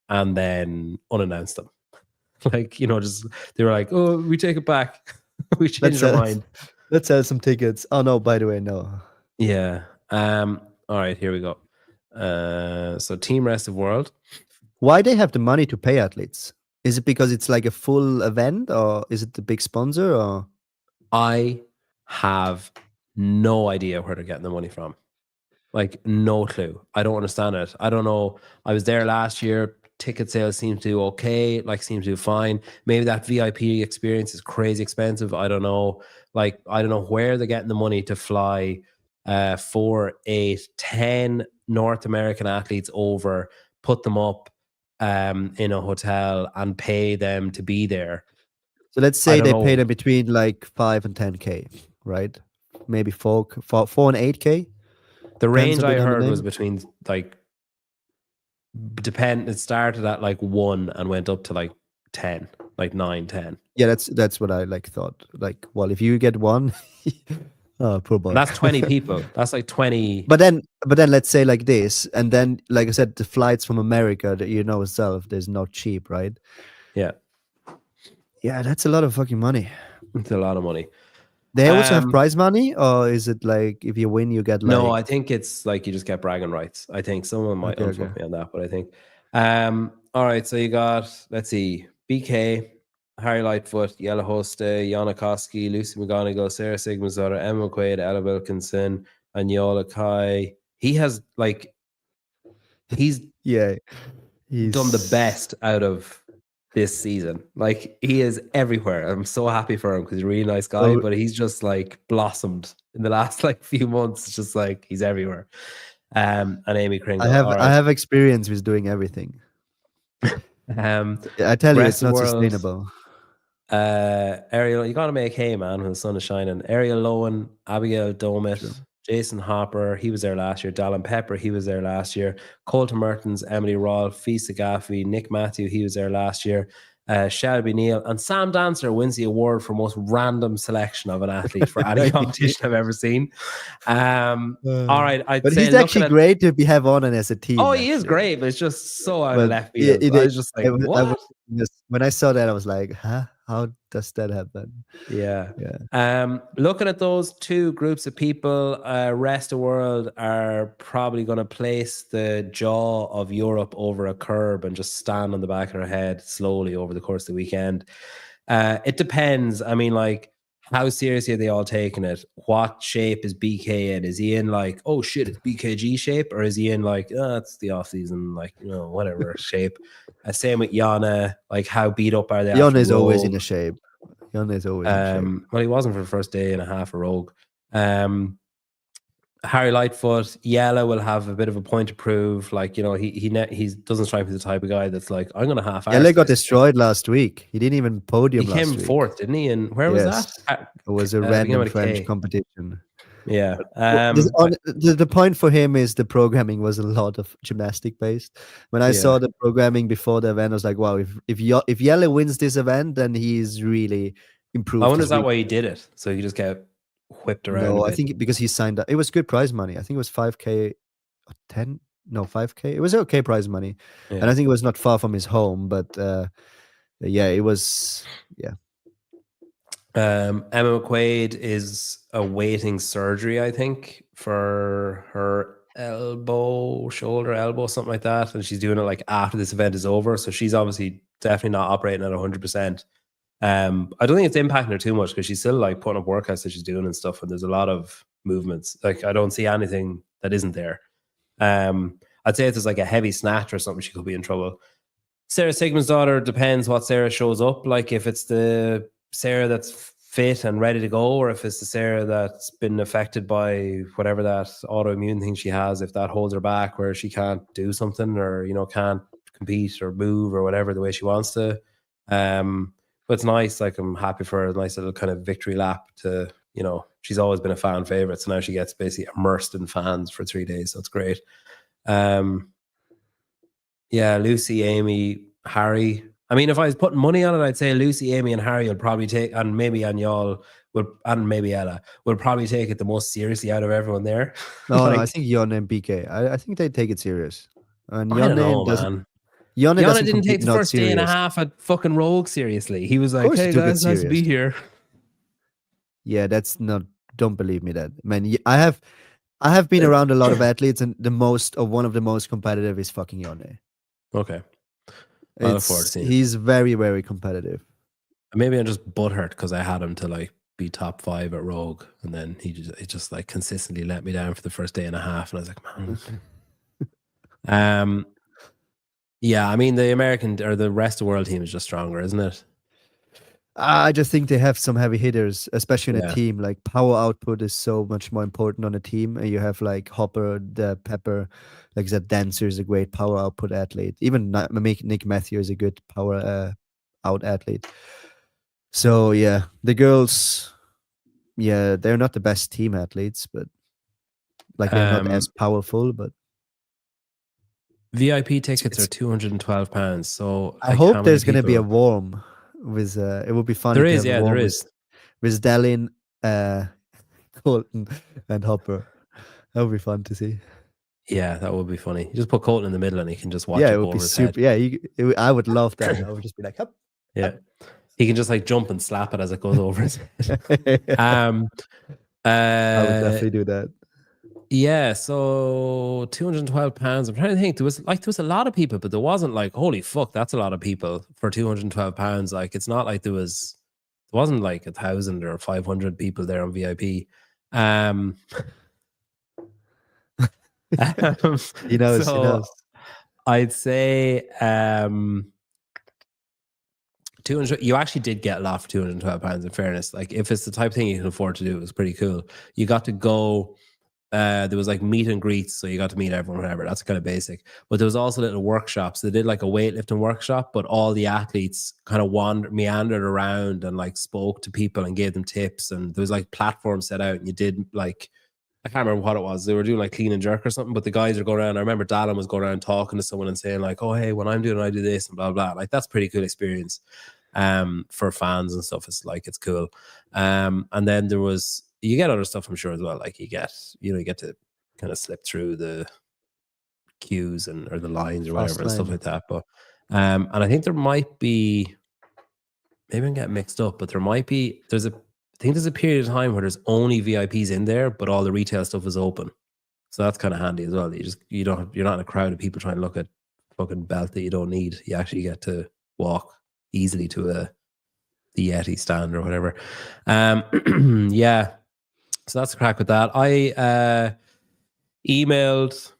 S3: and then unannounced them. Like, just they were like, "Oh, we take it back. We changed our mind."
S1: Let's sell some tickets. Oh no, by the way, no.
S3: Yeah. All right, here we go. So Team Rest of World.
S1: Why they have the money to pay athletes? Is it because it's like a full event, or is it the big sponsor? Or
S3: I have no idea where they're getting the money from. Like, no clue. I don't understand it. I don't know. I was there last year. Ticket sales seem to do okay. Like, seem to do fine. Maybe that VIP experience is crazy expensive. I don't know. Like, I don't know where they're getting the money to fly 4, 8, 10 North American athletes over, put them up in a hotel and pay them to be there.
S1: So let's say they pay them between like 5 and 10K, right? Maybe 4 and 8K.
S3: The range I heard was between like it started at like 1 and went up to like 10, like 9, 10.
S1: Yeah, that's what I like thought. Like, well, if you get one, oh, poor boy.
S3: That's 20 people. That's like 20.
S1: But then let's say like this, and then like I said, the flights from America that itself, there's not cheap, right?
S3: Yeah.
S1: Yeah, that's a lot of fucking money.
S3: It's a lot of money.
S1: They also have prize money, or is it like if you win, you get like...
S3: No, I think it's like you just get bragging rights. I think someone might unfuck me on that, but I think. All right, so you got, let's see, BK, Harry Lightfoot, Yella Hoste, Yana Koski, Lucy McGonigal, Sarah Sigmundsdottir, Emma McQuaid, Ella Wilkinson, and Yola Kai. He has like, he's done the best out of this season. Like, he is everywhere. I'm so happy for him because he's a really nice guy, but he's just like blossomed in the last like few months. It's just like he's everywhere. And Amy Kringle.
S1: I have experience with doing everything. I tell you, it's not sustainable.
S3: Ariel, you gotta make hay, man, when the sun is shining. Ariel Lowen, Abigail Domit, Jason Hopper, he was there last year. Dallin Pepper, he was there last year. Colton Mertens, Emily Rolfe, Fisa Gaffey, Nick Matthew, he was there last year. Shelby Neal, and Sam Dancer wins the award for most random selection of an athlete for any competition I've ever seen. All right,
S1: but he's actually great to have on and as a team.
S3: Oh, he is great, but it's just so out of left field. I was just like, what?
S1: When I saw that, I was like, huh? How does that happen?
S3: Yeah. Looking at those two groups of people, rest of the world are probably going to place the jaw of Europe over a curb and just stand on the back of their head slowly over the course of the weekend. It depends. I mean, like, how seriously are they all taking it? What shape is BK in? Is he in like, oh shit, it's BKG shape? Or is he in like, oh, it's the off season, like, whatever shape? Same with Yana. Like, how beat up are they?
S1: Yana is always in a shape. Yana is always in shape.
S3: Well, he wasn't for the first day and a half of Rogue. Harry Lightfoot, Yella will have a bit of a point to prove. Like, he doesn't strike me as the type of guy that's like, I'm going to half-arse.
S1: Yella got destroyed last week. He didn't even podium last week.
S3: He came fourth, didn't he? And where was that?
S1: It was a random French competition.
S3: Yeah.
S1: The point for him is the programming was a lot of gymnastic based. When I saw the programming before the event, I was like, wow, if Yella wins this event, then he's really improved.
S3: I wonder is that why he did it? So he just get whipped around.
S1: No, I think because he signed up. It was good prize money. I think it was 5K, 5K. It was okay prize money, and I think it was not far from his home. But it was.
S3: Emma McQuaid is awaiting surgery, I think, for her shoulder, elbow, something like that. And she's doing it like after this event is over. So she's obviously definitely not operating at 100%. I don't think it's impacting her too much because she's still like putting up workouts that she's doing and stuff. And there's a lot of movements. Like, I don't see anything that isn't there. I'd say if there's like a heavy snatch or something, she could be in trouble. Sarah Sigmundsdottir, depends what Sarah shows up. Like, if it's the Sarah that's fit and ready to go, or if it's the Sarah that's been affected by whatever that autoimmune thing she has, if that holds her back where she can't do something or, can't compete or move or whatever the way she wants to. But it's nice. Like, I'm happy for her. A nice little kind of victory lap to, she's always been a fan favorite. So now she gets basically immersed in fans for 3 days. So it's great. Lucy, Amy, Harry, I mean, if I was putting money on it, I'd say Lucy, Amy, and Harry will probably take, and maybe Anyal will, and maybe Ella will probably take it the most seriously out of everyone there.
S1: No, no, I
S3: Like,
S1: think Yone and BK. I think they take it serious. And
S3: I don't know,
S1: doesn't.
S3: man.
S1: Yone
S3: Yana
S1: doesn't
S3: didn't
S1: compete
S3: take the
S1: not
S3: first day and a
S1: serious.
S3: half at fucking Rogue seriously. He was
S1: Of
S3: like,
S1: course, he
S3: "Hey
S1: took it
S3: guys, nice to
S1: serious.
S3: be here."
S1: Yeah, that's not. Don't believe me that. Man, I have been around a lot of athletes, and one of the most competitive is fucking Yone.
S3: Okay, I look forward to seeing it.
S1: He's very, very competitive.
S3: Maybe I'm just butthurt because I had him to like be top 5 at Rogue, and then he just like consistently let me down for the first day and a half, and I was like, man. Yeah, I mean the American or the rest of the world team is just stronger, isn't it?
S1: I just think they have some heavy hitters, especially in a
S3: Yeah.
S1: team. Like power output is so much more important on a team. And you have like Hopper, the Pepper, like that Dancer is a great power output athlete. Even Nick Matthew is a good power out athlete. So yeah, the girls, yeah, they're not the best team athletes, but like they're not as powerful. But
S3: VIP tickets are
S1: it's
S3: £212. So
S1: I
S3: like,
S1: hope
S3: how many
S1: there's gonna be a
S3: people?
S1: warm with. It would be funny
S3: There
S1: to
S3: is,
S1: have a
S3: yeah, there
S1: warm
S3: is.
S1: with Dallin, Colton, and Hopper. That would be fun to see.
S3: Yeah, that would be funny. You just put Colton in the middle, and he can just watch
S1: Yeah,
S3: it
S1: it
S3: go
S1: would be
S3: over his head.
S1: super. Yeah, I would love that. I would just be like, "Hup."
S3: Yeah, he can just like jump and slap it as it goes over his head.
S1: I would
S3: Uh,
S1: definitely do that.
S3: yeah. So £212. I'm trying to think. There was a lot of people, but there wasn't like, holy fuck, that's a lot of people for £212. Like, it's not like there wasn't like 1,000 or 500 people there on VIP.
S1: He knows. He
S3: So
S1: knows.
S3: I'd say 200. You actually did get a lot for £212. In fairness, like if it's the type of thing you can afford to do, it was pretty cool. You got to go. There was like meet and greets, so you got to meet everyone, whatever. That's kind of basic. But there was also little workshops. They did like a weightlifting workshop, but all the athletes kind of meandered around and like spoke to people and gave them tips. And there was like platforms set out, and you did like, I can't remember what it was. They were doing like clean and jerk or something, but the guys are going around. I remember Dallin was going around talking to someone and saying like, "Oh, hey, when I'm doing it, I do this," and blah blah. Like that's pretty cool experience for fans and stuff. It's cool. And then you get other stuff, I'm sure, as well. Like you get to kind of slip through the queues or the lines or whatever
S1: Fast
S3: and stuff
S1: lane.
S3: like that. But and I think there might be, maybe I'm getting mixed up, but I think there's a period of time where there's only VIPs in there, but all the retail stuff is open. So that's kind of handy as well. You're not in a crowd of people trying to look at fucking belt that you don't need. You actually get to walk easily to the Yeti stand or whatever. Yeah. So that's the crack with that. I emailed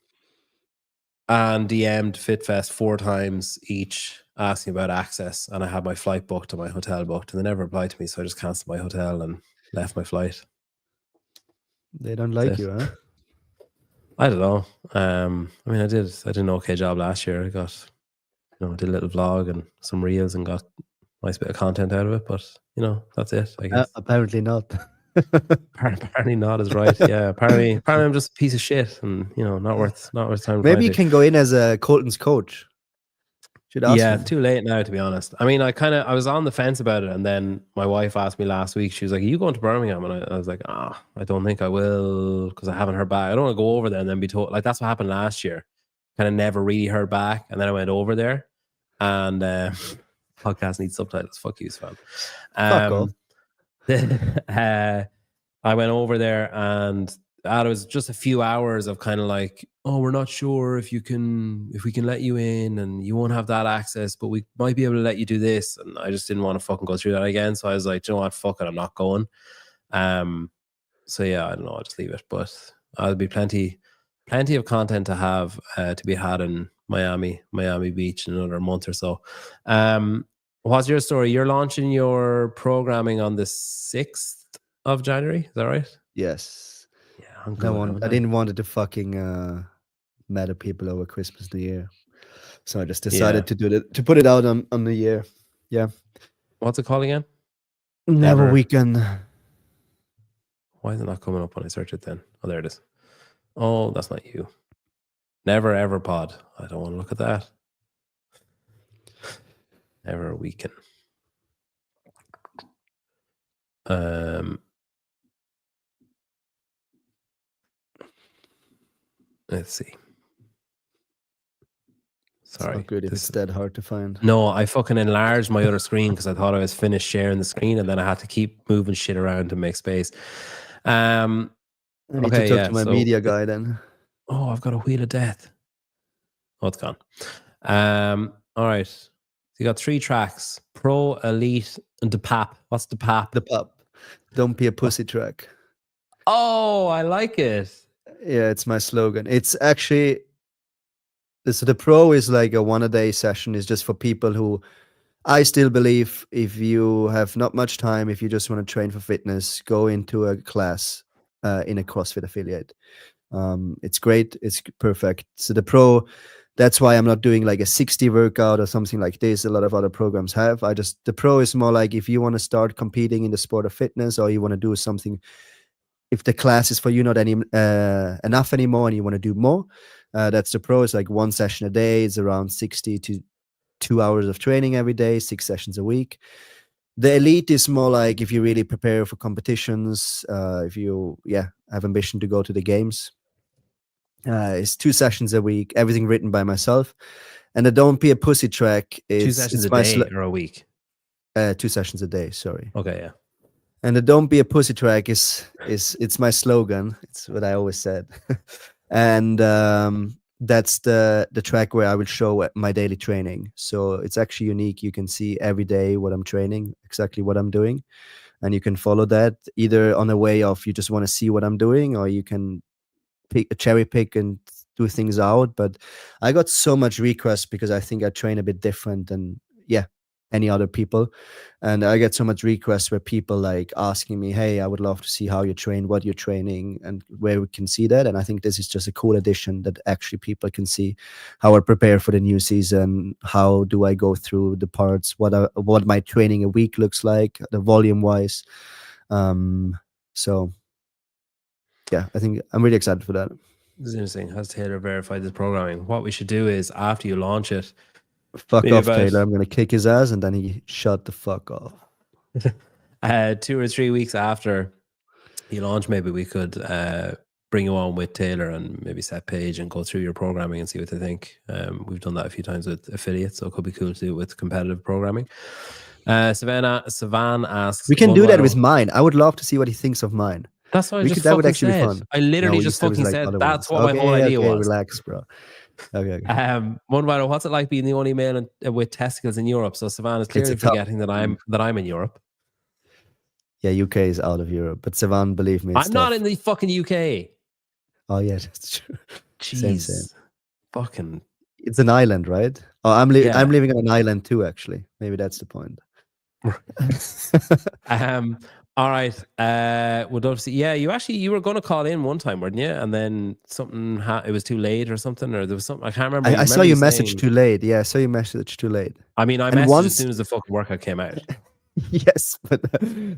S3: and DM'd Fitfest 4 times each, asking about access, and I had my flight booked and my hotel booked, and they never replied to me, so I just cancelled my hotel and left my flight.
S1: They don't like you, huh?
S3: I don't know. I mean, I did an okay job last year. I got, did a little vlog and some reels and got a nice bit of content out of it, but that's it, I guess.
S1: Apparently not.
S3: Apparently not is right. Yeah, apparently I'm just a piece of shit, and not worth time.
S1: Maybe you can go in as a Colton's coach. Should ask
S3: Yeah,
S1: him.
S3: it's too late now, to be honest. I mean, I was on the fence about it, and then my wife asked me last week. She was like, "Are you going to Birmingham?" And I was like, I don't think I will, because I haven't heard back. I don't want to go over there and then be told, like, that's what happened last year. Kind of never really heard back, and then I went over there, and podcast needs subtitles. Fuck you, fam.
S1: Fuck off.
S3: I went over there, and it was just a few hours of kind of like, "Oh, we're not sure if we can let you in, and you won't have that access, but we might be able to let you do this." And I just didn't want to fucking go through that again. So I was like, "You know what? Fuck it, I'm not going." So yeah, I don't know. I'll just leave it. But there'll be plenty of content to have to be had in Miami Beach in another month or so. What's your story? You're launching your programming on the 6th of January. Is that right?
S1: Yes.
S3: Yeah, I'm good.
S1: I didn't want it to fucking matter people over Christmas, New Year. So I just decided to put it out on the year. Yeah.
S3: What's it called again?
S1: Never Weekend.
S3: Why is it not coming up when I search it then? Oh, there it is. Oh, that's not you. Never Ever Pod. I don't want to look at that. ever weaken. Let's see. Sorry.
S1: It's not good if it's that hard to find.
S3: No, I fucking enlarged my other screen because I thought I was finished sharing the screen, and then I had to keep moving shit around to make space.
S1: I need to talk to my media guy then.
S3: Oh, I've got a wheel of death. Oh, it's gone. All right. So you got 3 tracks: Pro, Elite, and the PAP. What's the PAP?
S1: The PAP. Don't be a pussy track.
S3: Oh, I like it.
S1: Yeah, it's my slogan. It's actually, so the Pro is like a 1-a-day session. It's just for people who, I still believe, if you have not much time, if you just want to train for fitness, go into a class in a CrossFit affiliate. It's great. It's perfect. So the Pro, that's why I'm not doing like a 60 workout or something like this. A lot of other programs have. The Pro is more like if you want to start competing in the sport of fitness, or you want to do something, if the class is for you not enough anymore and you want to do more, that's the Pro. It's like 1 session a day. It's around 60 to 2 hours of training every day, 6 sessions a week. The Elite is more like if you really prepare for competitions, if you have ambition to go to the games. It's 2 sessions a week, everything written by myself. And the Don't Be a Pussy track is
S3: 2 sessions a day or a week?
S1: 2 sessions a day, sorry.
S3: Okay, yeah.
S1: And the Don't Be a Pussy track is it's my slogan. It's what I always said. And that's the track where I will show my daily training. So it's actually unique. You can see every day what I'm training, exactly what I'm doing. And you can follow that either on a way of you just want to see what I'm doing, or you can cherry pick and do things out. But I got so much requests because I think I train a bit different than any other people, and I get so much requests where people like asking me, hey, I would love to see how you train, what you're training, and where we can see that. And I think this is just a cool addition that actually people can see how I prepare for the new season, how do I go through the parts, what my training a week looks like, the volume wise. So yeah, I think I'm really excited for that.
S3: This is interesting. Has Taylor verified this programming? What we should do is, after you launch it,
S1: fuck off, Taylor. I'm going to kick his ass, and then he shut the fuck off.
S3: 2 or 3 weeks after you launch, maybe we could bring you on with Taylor and maybe set Paige and go through your programming and see what they think. We've done that a few times with affiliates, so it could be cool to do it with competitive programming. Savan asks,
S1: we can do that with mine. I would love to see what he thinks of mine.
S3: That's what that would actually be fun. I literally just fucking said that's what my whole idea was.
S1: Relax, bro. Okay.
S3: One Vital, what's it like being the only male with testicles in Europe? So Savan is clearly forgetting that I'm in Europe.
S1: Yeah, UK is out of Europe, but Savan, believe me,
S3: I'm not in the fucking UK.
S1: Oh yeah, that's true.
S3: Jeez,
S1: same.
S3: Fucking.
S1: It's an island, right? Oh, I'm living on an island too. Actually, maybe that's the point.
S3: All right. Would love to see. Yeah, you were going to call in one time, weren't you? And then something it was too late or something, or there was something I can't remember.
S1: I saw your message too late. Yeah, I saw your message too late.
S3: I mean, I messaged as soon as the fucking workout came out.
S1: Yes, but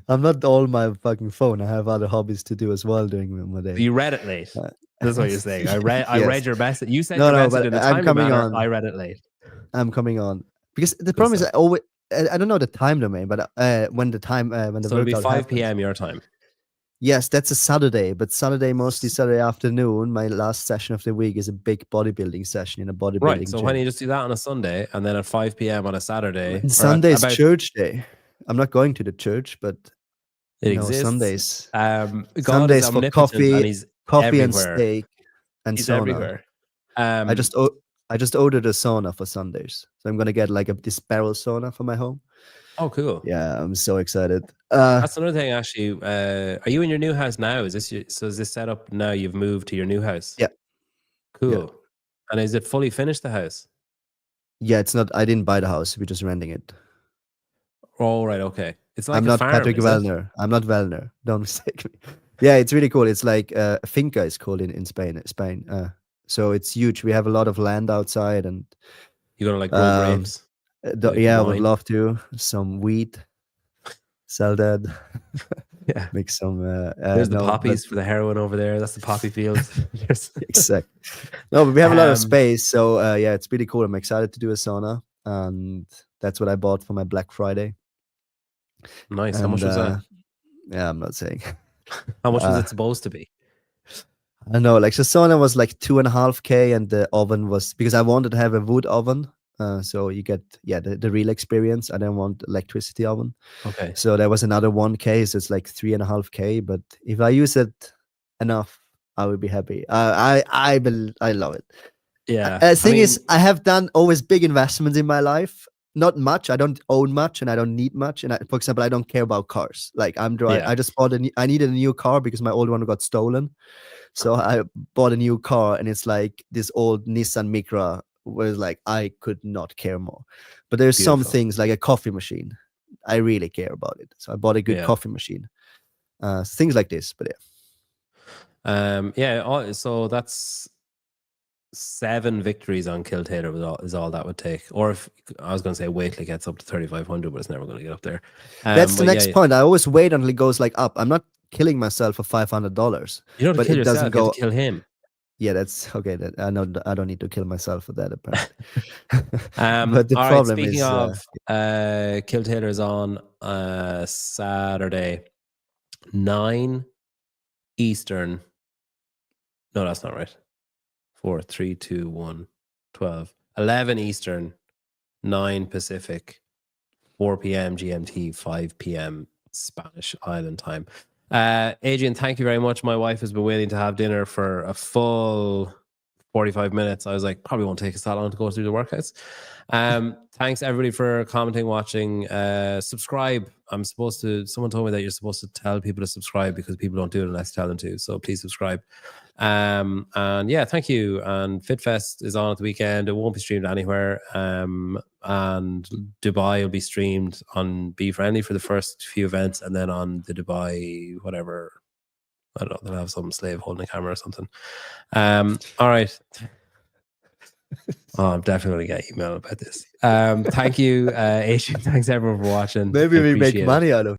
S1: I'm not all my fucking phone. I have other hobbies to do as well during my day.
S3: You read it late. That's what you're saying. I read your message. You said your message in a timely manner. I read it late.
S1: I'm coming on because the problem is I don't know the time domain, but when the
S3: so it'll be 5 p.m. your time.
S1: Yes, that's a Saturday, but mostly Saturday afternoon. My last session of the week is a big bodybuilding session in a bodybuilding
S3: right. So
S1: gym.
S3: Why don't you just do that on a Sunday, and then at 5 p.m. on a Saturday?
S1: Sunday is church day. I'm not going to the church, but
S3: it exists.
S1: Sundays.
S3: Sundays for
S1: coffee and steak and
S3: he's
S1: sauna.
S3: Everywhere.
S1: I just ordered a sauna for Sundays, so I'm gonna get like this barrel sauna for my home.
S3: Oh, cool!
S1: Yeah, I'm so excited.
S3: That's another thing, actually. Are you in your new house now? Is this set up now? You've moved to your new house.
S1: Yeah.
S3: Cool.
S1: Yeah.
S3: And is it fully finished, the house?
S1: Yeah, it's not. I didn't buy the house. We're just renting it.
S3: Oh, right. Okay. It's like
S1: I'm not Patrick Wellner. I'm not Wellner. Don't mistake me. Yeah, it's really cool. It's like a finca is called in Spain. So it's huge. We have a lot of land outside, and
S3: you're gonna grow grapes.
S1: I would love to. Some wheat, sell that.
S3: Yeah,
S1: make some.
S3: There's the poppies for the heroin over there. That's the poppy fields.
S1: Exactly. No, but we have a lot of space, so it's really cool. I'm excited to do a sauna, and That's what I bought for my Black Friday.
S3: Nice. How
S1: And
S3: much was that?
S1: yeah, I'm not saying.
S3: How much was it supposed to be?
S1: I know, like the sauna was like 2.5K, and the oven was, because I wanted to have a wood oven. So you get the real experience. I didn't want electricity oven.
S3: Okay.
S1: So there was another 1K, so it's like 3.5K. But if I use it enough, I will be happy. I love it.
S3: Yeah.
S1: The thing is, I have done always big investments in my life. Not much. I don't own much, and I don't need much. And for example, I don't care about cars. Like
S3: Yeah.
S1: I just bought I needed a new car because my old one got stolen. So I bought a new car, and it's like this old Nissan Micra, where like I could not care more. But there's some
S3: Beautiful.
S1: things like a coffee machine. I really care about it. So I bought a good
S3: Yeah.
S1: coffee machine. Things like this, but
S3: yeah. So that's 7 victories on Kill Taylor is all that would take. Or if I was going to say Wakely gets up to 3,500, but it's never going to get up there.
S1: That's the next point. I always wait until it goes like up. I'm not killing myself for $500.
S3: You don't have
S1: but
S3: to kill
S1: it doesn't
S3: yourself. You
S1: go.
S3: have to kill him.
S1: Yeah, that's okay. I know I don't need to kill myself for that, apparently.
S3: But
S1: the
S3: all right,
S1: problem
S3: speaking
S1: is,
S3: of Kill Taylor's on Saturday, 9 Eastern. No, that's not right. 4, 3, 2, 1, 12. 11 Eastern, 9 Pacific, 4 p.m. GMT, 5 p.m. Spanish Island time. Adrian, thank you very much. My wife has been waiting to have dinner for a full 45 minutes. I was like, probably won't take us that long to go through the workouts. Thanks everybody for commenting, watching. Subscribe. Someone told me that you're supposed to tell people to subscribe because people don't do it unless you tell them to. So please subscribe. And yeah, thank you. And Fitfest is on at the weekend. It won't be streamed anywhere. And Dubai will be streamed on Be Friendly for the first few events, and then on the Dubai, whatever. I don't know, they'll have some slave holding a camera or something. All right. I'm definitely going to get email about this. Thank you, Asian. Thanks everyone for watching.
S1: maybe we make money out of